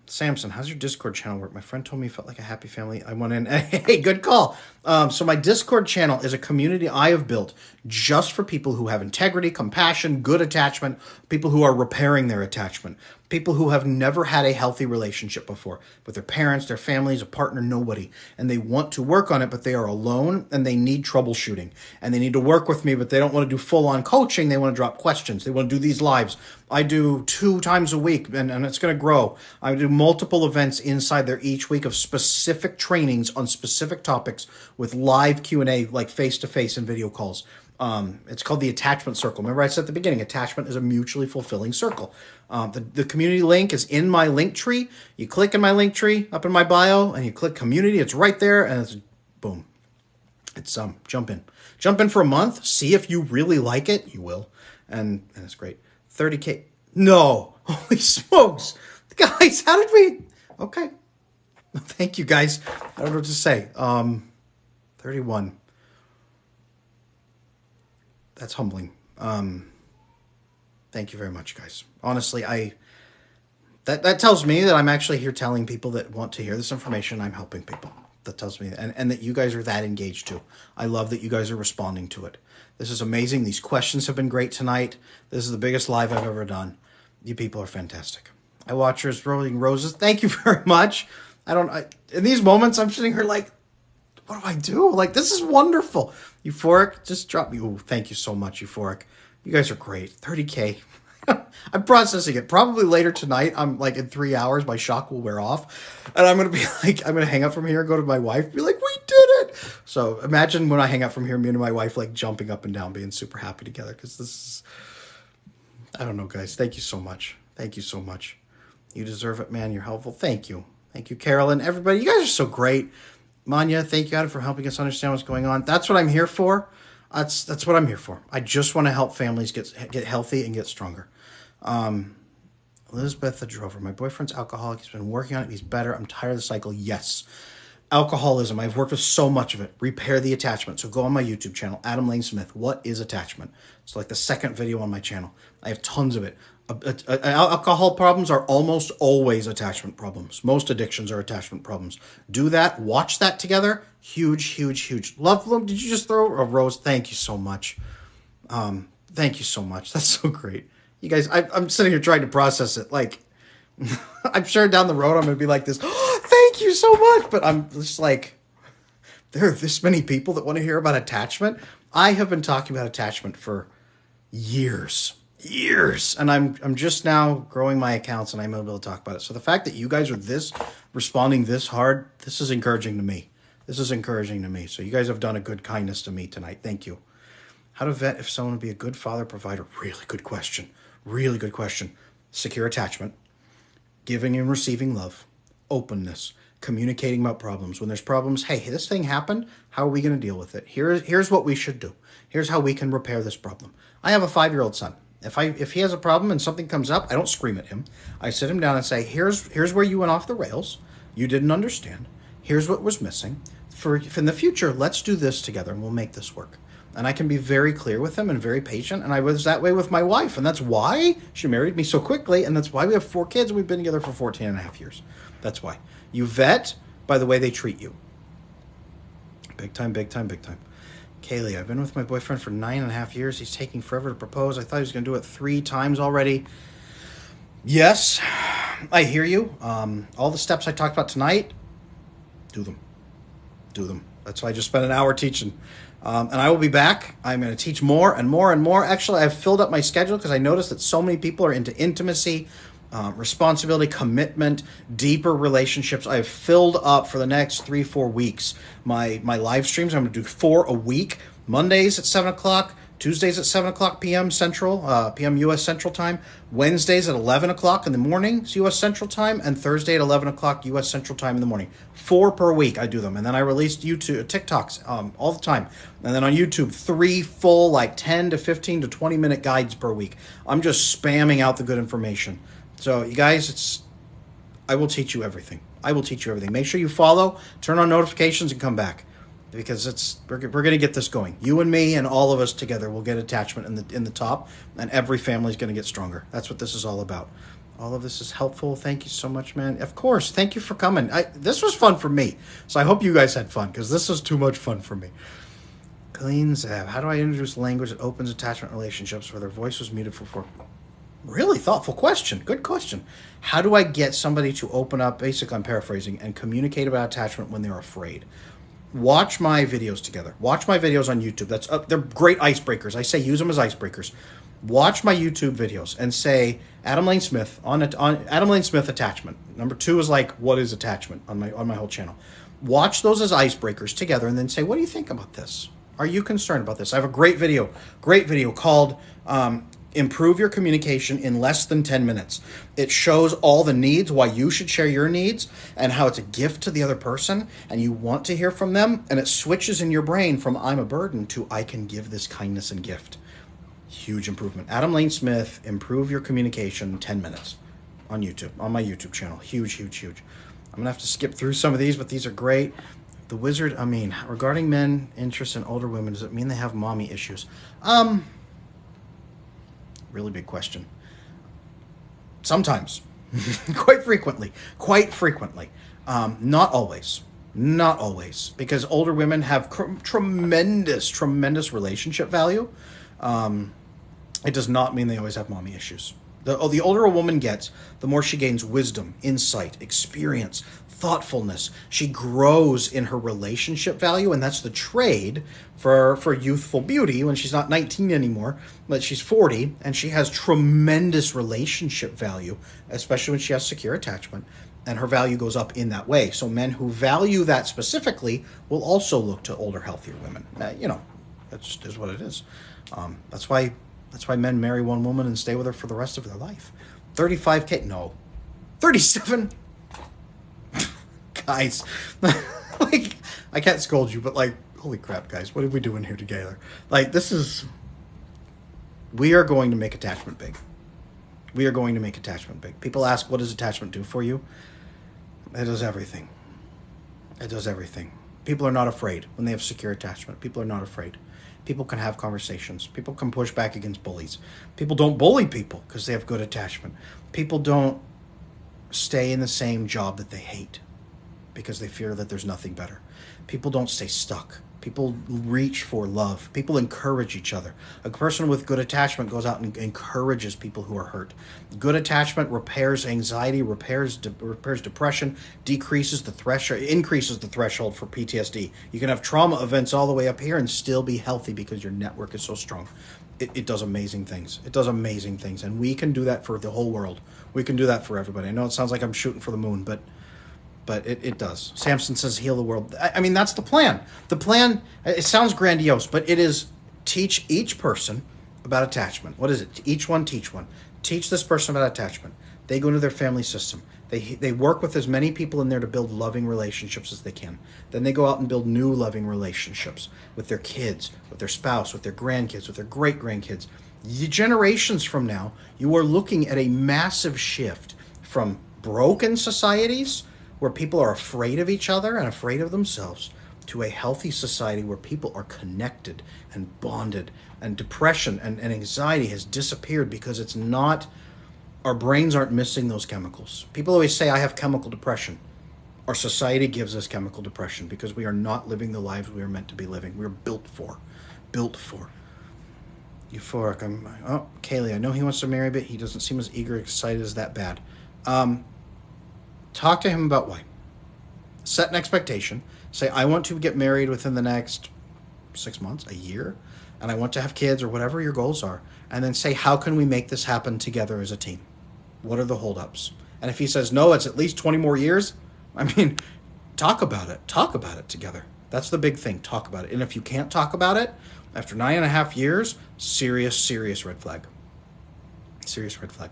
Samson, how's your Discord channel work? My friend told me it felt like a happy family. I went in. Hey, good call. So my Discord channel is a community I have built just for people who have integrity, compassion, good attachment, people who are repairing their attachment, people who have never had a healthy relationship before with their parents, their families, a partner, nobody. And they want to work on it, but they are alone and they need troubleshooting. And they need to work with me, but they don't want to do full-on coaching. They want to drop questions. They want to do these lives. I do 2 times a week, and it's going to grow. I do multiple events inside there each week of specific trainings on specific topics with live Q&A, like face-to-face and video calls. It's called the attachment circle. Remember I said at the beginning, attachment is a mutually fulfilling circle. The community link is in my link tree. You click in my link tree up in my bio and you click community. It's right there and it's boom. It's jump in for a month. See if you really like it. You will. And it's great. 30K. No, holy smokes. Guys, how did we? Okay. Thank you guys. I don't know what to say. 31. That's humbling. Thank you very much, guys. Honestly, that tells me that I'm actually here telling people that want to hear this information. I'm helping people. That tells me, and that you guys are that engaged too. I love that you guys are responding to it. This is amazing. These questions have been great tonight. This is the biggest live I've ever done. You people are fantastic. I watch yours rolling roses. Thank you very much. In these moments, I'm sitting here like, what do I do? Like, this is wonderful. Euphoric, just drop me. Oh, thank you so much, Euphoric. You guys are great. 30K. I'm processing it. Probably later tonight, I'm like in 3 hours, my shock will wear off. And I'm going to be like, I'm going to hang up from here, go to my wife, be like, we did it. So imagine when I hang up from here, me and my wife like jumping up and down, being super happy together. Because this is, I don't know, guys. Thank you so much. Thank you so much. You deserve it, man. You're helpful. Thank you. Thank you, Carolyn. Everybody, you guys are so great. Manya, thank you, Adam, for helping us understand what's going on. That's what I'm here for. That's what I'm here for. I just want to help families get healthy and get stronger. Elizabeth the Drover. My boyfriend's alcoholic. He's been working on it. He's better. I'm tired of the cycle. Yes. Alcoholism. I've worked with so much of it. Repair the attachment. So go on my YouTube channel, Adam Lane Smith. What is attachment? It's like the second video on my channel. I have tons of it. Alcohol problems are almost always attachment problems. Most addictions are attachment problems. Do that. Watch that together. Huge, huge, huge. Love them. Did you just throw a rose? Thank you so much. Thank you so much. That's so great. You guys, I'm sitting here trying to process it. Like, I'm sure down the road I'm going to be like this. Oh, thank you so much. But I'm just like, there are this many people that want to hear about attachment. I have been talking about attachment for years. And I'm just now growing my accounts and I'm able to talk about it. So the fact that you guys are responding this hard, this is encouraging to me. So you guys have done a good kindness to me tonight. Thank you. How to vet if someone would be a good father provider? Really good question. Secure attachment, giving and receiving love, openness, communicating about problems. When there's problems, hey, this thing happened. How are we going to deal with it? Here's what we should do. Here's how we can repair this problem. I have a 5-year-old son. If he has a problem and something comes up, I don't scream at him. I sit him down and say, here's where you went off the rails. You didn't understand. Here's what was missing. For in the future, let's do this together and we'll make this work. And I can be very clear with them and very patient. And I was that way with my wife. And that's why she married me so quickly. And that's why we have 4 kids. And we've been together for 14 and a half years. That's why. You vet by the way they treat you. Big time, big time, big time. Kaylee, I've been with my boyfriend for 9.5 years. He's taking forever to propose. I thought he was going to do it 3 times already. Yes, I hear you. All the steps I talked about tonight, do them. Do them. That's why I just spent an hour teaching. And I will be back. I'm going to teach more and more and more. Actually, I've filled up my schedule because I noticed that so many people are into intimacy, responsibility, commitment, deeper relationships. I've filled up for the next 3-4 weeks my live streams. I'm going to do 4 a week. Mondays at 7 o'clock. Tuesdays at 7 o'clock p.m. p.m. U.S. Central Time. Wednesdays at 11 o'clock in the morning, U.S. Central Time. And Thursday at 11 o'clock U.S. Central Time in the morning. 4 per week I do them. And then I release YouTube TikToks all the time. And then on YouTube, 3 full, like 10 to 15 to 20-minute guides per week. I'm just spamming out the good information. So, you guys, I will teach you everything. I will teach you everything. Make sure you follow, turn on notifications, and come back. Because we're going to get this going. You and me and all of us together will get attachment in the top, and every family is going to get stronger. That's what this is all about. All of this is helpful. Thank you so much, man. Of course. Thank you for coming. This was fun for me. So I hope you guys had fun, because this was too much fun for me. Clean Zab. How do I introduce language that opens attachment relationships where their voice was muted for Really thoughtful question. Good question. How do I get somebody to open up, basically I'm paraphrasing, and communicate about attachment when they're afraid? Watch my videos together. Watch my videos on YouTube. They're great icebreakers. I say use them as icebreakers. Watch my YouTube videos and say Adam Lane Smith on Adam Lane Smith attachment. Number 2 is like what is attachment on my whole channel. Watch those as icebreakers together and then say, what do you think about this? Are you concerned about this? I have a great video called Improve Your Communication in Less Than 10 Minutes. It shows all the needs, why you should share your needs, and how it's a gift to the other person, and you want to hear from them, and it switches in your brain from I'm a burden to I can give this kindness and gift. Huge improvement. Adam Lane Smith, Improve Your Communication, 10 minutes on YouTube, on my YouTube channel. Huge, huge, huge. I'm going to have to skip through some of these, but these are great. The Wizard, regarding men interest in older women, does it mean they have mommy issues? Really big question. Sometimes. Quite frequently. Not always. Because older women have tremendous relationship value. It does not mean they always have mommy issues. The older a woman gets, the more she gains wisdom, insight, experience, thoughtfulness. She grows in her relationship value, and that's the trade for youthful beauty when she's not 19 anymore, but she's 40, and she has tremendous relationship value, especially when she has secure attachment, and her value goes up in that way. So men who value that specifically will also look to older, healthier women. That just is what it is. That's why men marry one woman and stay with her for the rest of their life. 35K? No. 37? Guys, I can't scold you, but holy crap, guys, what are we doing here together? We are going to make attachment big. We are going to make attachment big. People ask, what does attachment do for you? It does everything. It does everything. People are not afraid when they have secure attachment. People are not afraid. People can have conversations. People can push back against bullies. People don't bully people because they have good attachment. People don't stay in the same job that they hate because they fear that there's nothing better. People don't stay stuck. People reach for love. People encourage each other. A person with good attachment goes out and encourages people who are hurt. Good attachment repairs anxiety, repairs depression, increases the threshold for PTSD. You can have trauma events all the way up here and still be healthy because your network is so strong. It does amazing things. It does amazing things. And we can do that for the whole world. We can do that for everybody. I know it sounds like I'm shooting for the moon, but it does. Samson says heal the world. That's the plan. The plan, it sounds grandiose, but it is teach each person about attachment. What is it? Each one teach one. Teach this person about attachment. They go into their family system. They work with as many people in there to build loving relationships as they can. Then they go out and build new loving relationships with their kids, with their spouse, with their grandkids, with their great-grandkids. Generations from now, you are looking at a massive shift from broken societies where people are afraid of each other and afraid of themselves to a healthy society where people are connected and bonded, and depression and anxiety has disappeared because it's not, our brains aren't missing those chemicals. People always say, I have chemical depression. Our society gives us chemical depression because we are not living the lives we are meant to be living. We're built for. Built for. Euphoric. Kaylee, I know he wants to marry, but he doesn't seem as eager, excited as that bad. Talk to him about why. Set an expectation. Say, I want to get married within the next 6 months, a year, and I want to have kids or whatever your goals are. And then say, how can we make this happen together as a team? What are the holdups? And if he says, no, it's at least 20 more years, talk about it. Talk about it together. That's the big thing. Talk about it. And if you can't talk about it, after 9.5 years, serious red flag. Serious red flag.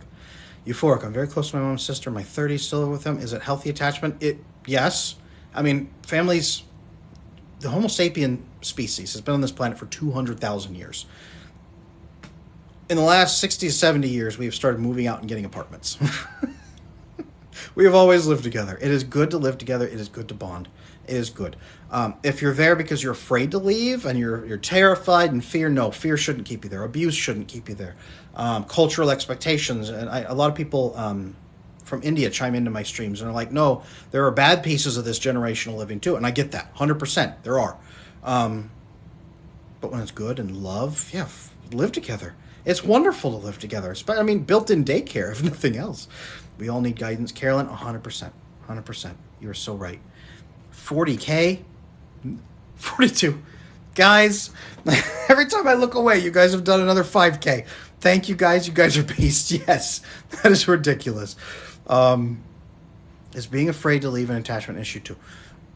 Euphoric. I'm very close to my mom's sister. My 30s still with them. Is it healthy attachment? Yes. Families, the Homo sapien species has been on this planet for 200,000 years. In the last 60 to 70 years, we have started moving out and getting apartments. We have always lived together. It is good to live together. It is good to bond. It is good. If you're there because you're afraid to leave and you're terrified and fear shouldn't keep you there. Abuse shouldn't keep you there. Cultural expectations. And a lot of people from India chime into my streams and are like, no, there are bad pieces of this generational living too. And I get that. 100%. There are. But when it's good and love, live together. It's wonderful to live together. Built-in daycare, if nothing else. We all need guidance. Carolyn, 100%. 100%. You are so right. 40K? 42. Guys, every time I look away, you guys have done another 5K. Thank you, guys. You guys are beasts. Yes, that is ridiculous. Is being afraid to leave an attachment issue too?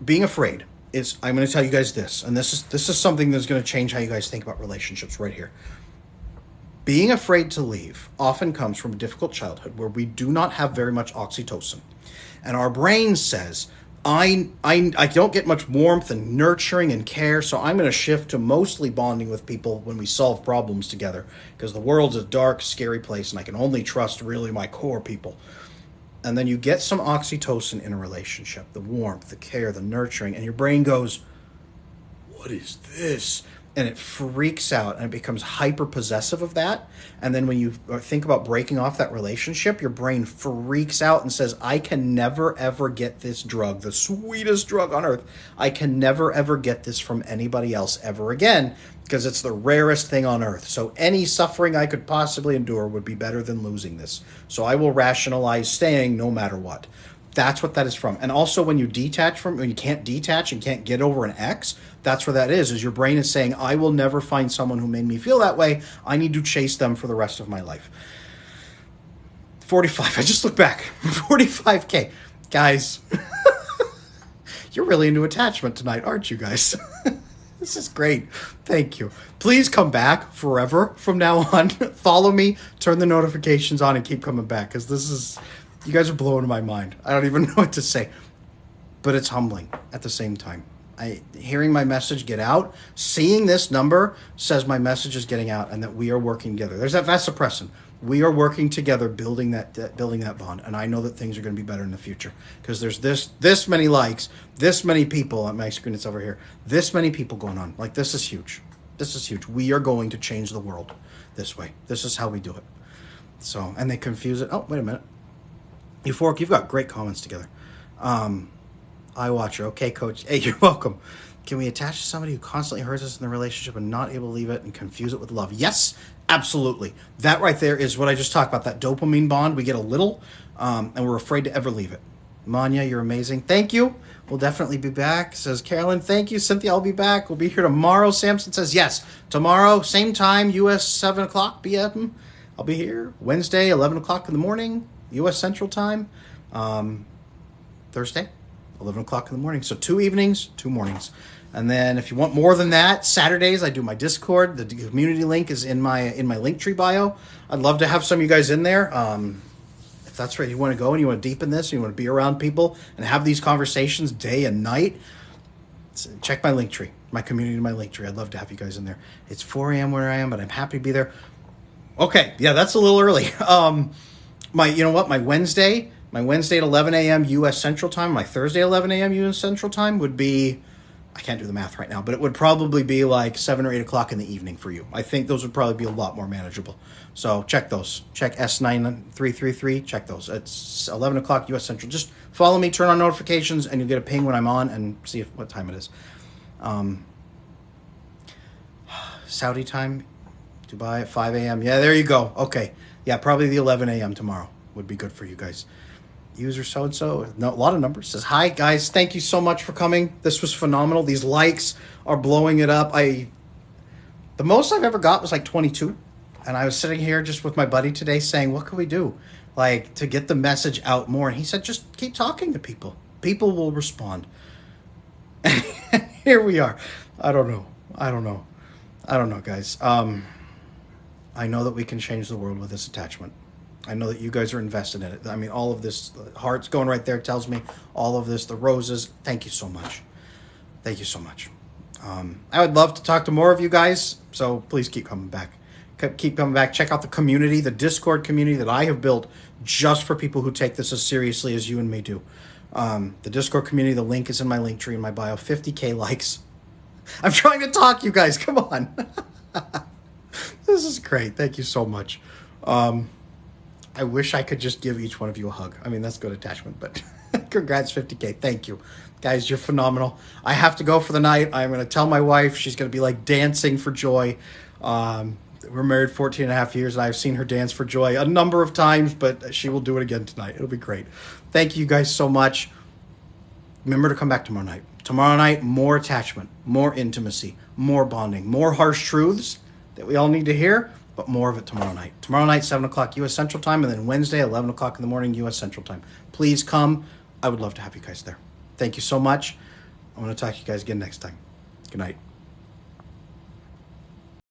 Being afraid is, I'm going to tell you guys this, and this is something that's going to change how you guys think about relationships right here. Being afraid to leave often comes from a difficult childhood where we do not have very much oxytocin. And our brain says, I don't get much warmth and nurturing and care, so I'm going to shift to mostly bonding with people when we solve problems together, because the world's a dark, scary place, and I can only trust really my core people. And then you get some oxytocin in a relationship, the warmth, the care, the nurturing, and your brain goes, what is this? And it freaks out and it becomes hyper possessive of that. And then when you think about breaking off that relationship, your brain freaks out and says, I can never ever get this drug, the sweetest drug on earth. I can never ever get this from anybody else ever again, because it's the rarest thing on earth. So any suffering I could possibly endure would be better than losing this. So I will rationalize staying no matter what. That's what that is from. And also when you when you can't detach and can't get over an ex, that's where that is your brain is saying, I will never find someone who made me feel that way. I need to chase them for the rest of my life. 45. I just looked back. 45K. Guys, you're really into attachment tonight, aren't you guys? This is great. Thank you. Please come back forever from now on. Follow me, turn the notifications on, and keep coming back, because you guys are blowing my mind. I don't even know what to say. But it's humbling at the same time. Hearing my message get out, seeing this number says my message is getting out and that we are working together. There's that vasopressin. We are working together, building that bond. And I know that things are going to be better in the future, because there's this many likes, this many people on my screen. It's over here. This many people going on. Like, this is huge. This is huge. We are going to change the world this way. This is how we do it. So, and they confuse it. Oh, wait a minute. Euphoric, you've got great comments together. I watch her. Okay, coach. Hey, you're welcome. Can we attach to somebody who constantly hurts us in the relationship and not able to leave it and confuse it with love? Yes, absolutely. That right there is what I just talked about, that dopamine bond. We get a little, and we're afraid to ever leave it. Manya, you're amazing. Thank you. We'll definitely be back, says Carolyn. Thank you. Cynthia, I'll be back. We'll be here tomorrow. Samson says, yes, tomorrow, same time, U.S. 7 o'clock p.m. I'll be here. Wednesday, 11 o'clock in the morning, U.S. Central Time. Thursday, 11 o'clock in the morning. So 2 evenings, 2 mornings. And then if you want more than that, Saturdays I do my Discord. The community link is in my Linktree bio. I'd love to have some of you guys in there. If that's where you want to go and you want to deepen this, and you want to be around people and have these conversations day and night, check my Linktree, my community, my Linktree. I'd love to have you guys in there. It's 4 a.m. where I am, but I'm happy to be there. Okay, yeah, that's a little early. My Wednesday at 11 a.m. U.S. Central Time, my Thursday at 11 a.m. U.S. Central Time would be I can't do the math right now, but it would probably be like 7 or 8 o'clock in the evening for you. I think those would probably be a lot more manageable. So check those. Check S9333. Check those. It's 11 o'clock U.S. Central. Just follow me, turn on notifications, and you'll get a ping when I'm on and see what time it is. Saudi time, Dubai at 5 a.m. Yeah, there you go. Okay. Yeah, probably the 11 a.m. tomorrow would be good for you guys. User so-and-so, no, a lot of numbers, says, hi, guys. Thank you so much for coming. This was phenomenal. These likes are blowing it up. The most I've ever got was like 22. And I was sitting here just with my buddy today saying, what can we do? Like, to get the message out more. And he said, just keep talking to people. People will respond. And here we are. I don't know, guys. I know that we can change the world with this attachment. I know that you guys are invested in it. I mean, all of this, the heart's going right there, tells me all of this, the roses. Thank you so much. Thank you so much. I would love to talk to more of you guys, so please keep coming back. Keep coming back. Check out the community, the Discord community that I have built just for people who take this as seriously as you and me do. The Discord community, the link is in my link tree in my bio. 50K likes. I'm trying to talk, you guys. Come on. This is great. Thank you so much. I wish I could just give each one of you a hug. I mean, that's good attachment, but congrats, 50K. Thank you. Guys, you're phenomenal. I have to go for the night. I'm going to tell my wife. She's going to be like dancing for joy. We're married 14 and a half years, and I've seen her dance for joy a number of times, but she will do it again tonight. It'll be great. Thank you guys so much. Remember to come back tomorrow night. Tomorrow night, more attachment, more intimacy, more bonding, more harsh truths that we all need to hear, but more of it tomorrow night. Tomorrow night, 7 o'clock U.S. Central Time, and then Wednesday, 11 o'clock in the morning U.S. Central Time. Please come. I would love to have you guys there. Thank you so much. I'm going to talk to you guys again next time. Good night.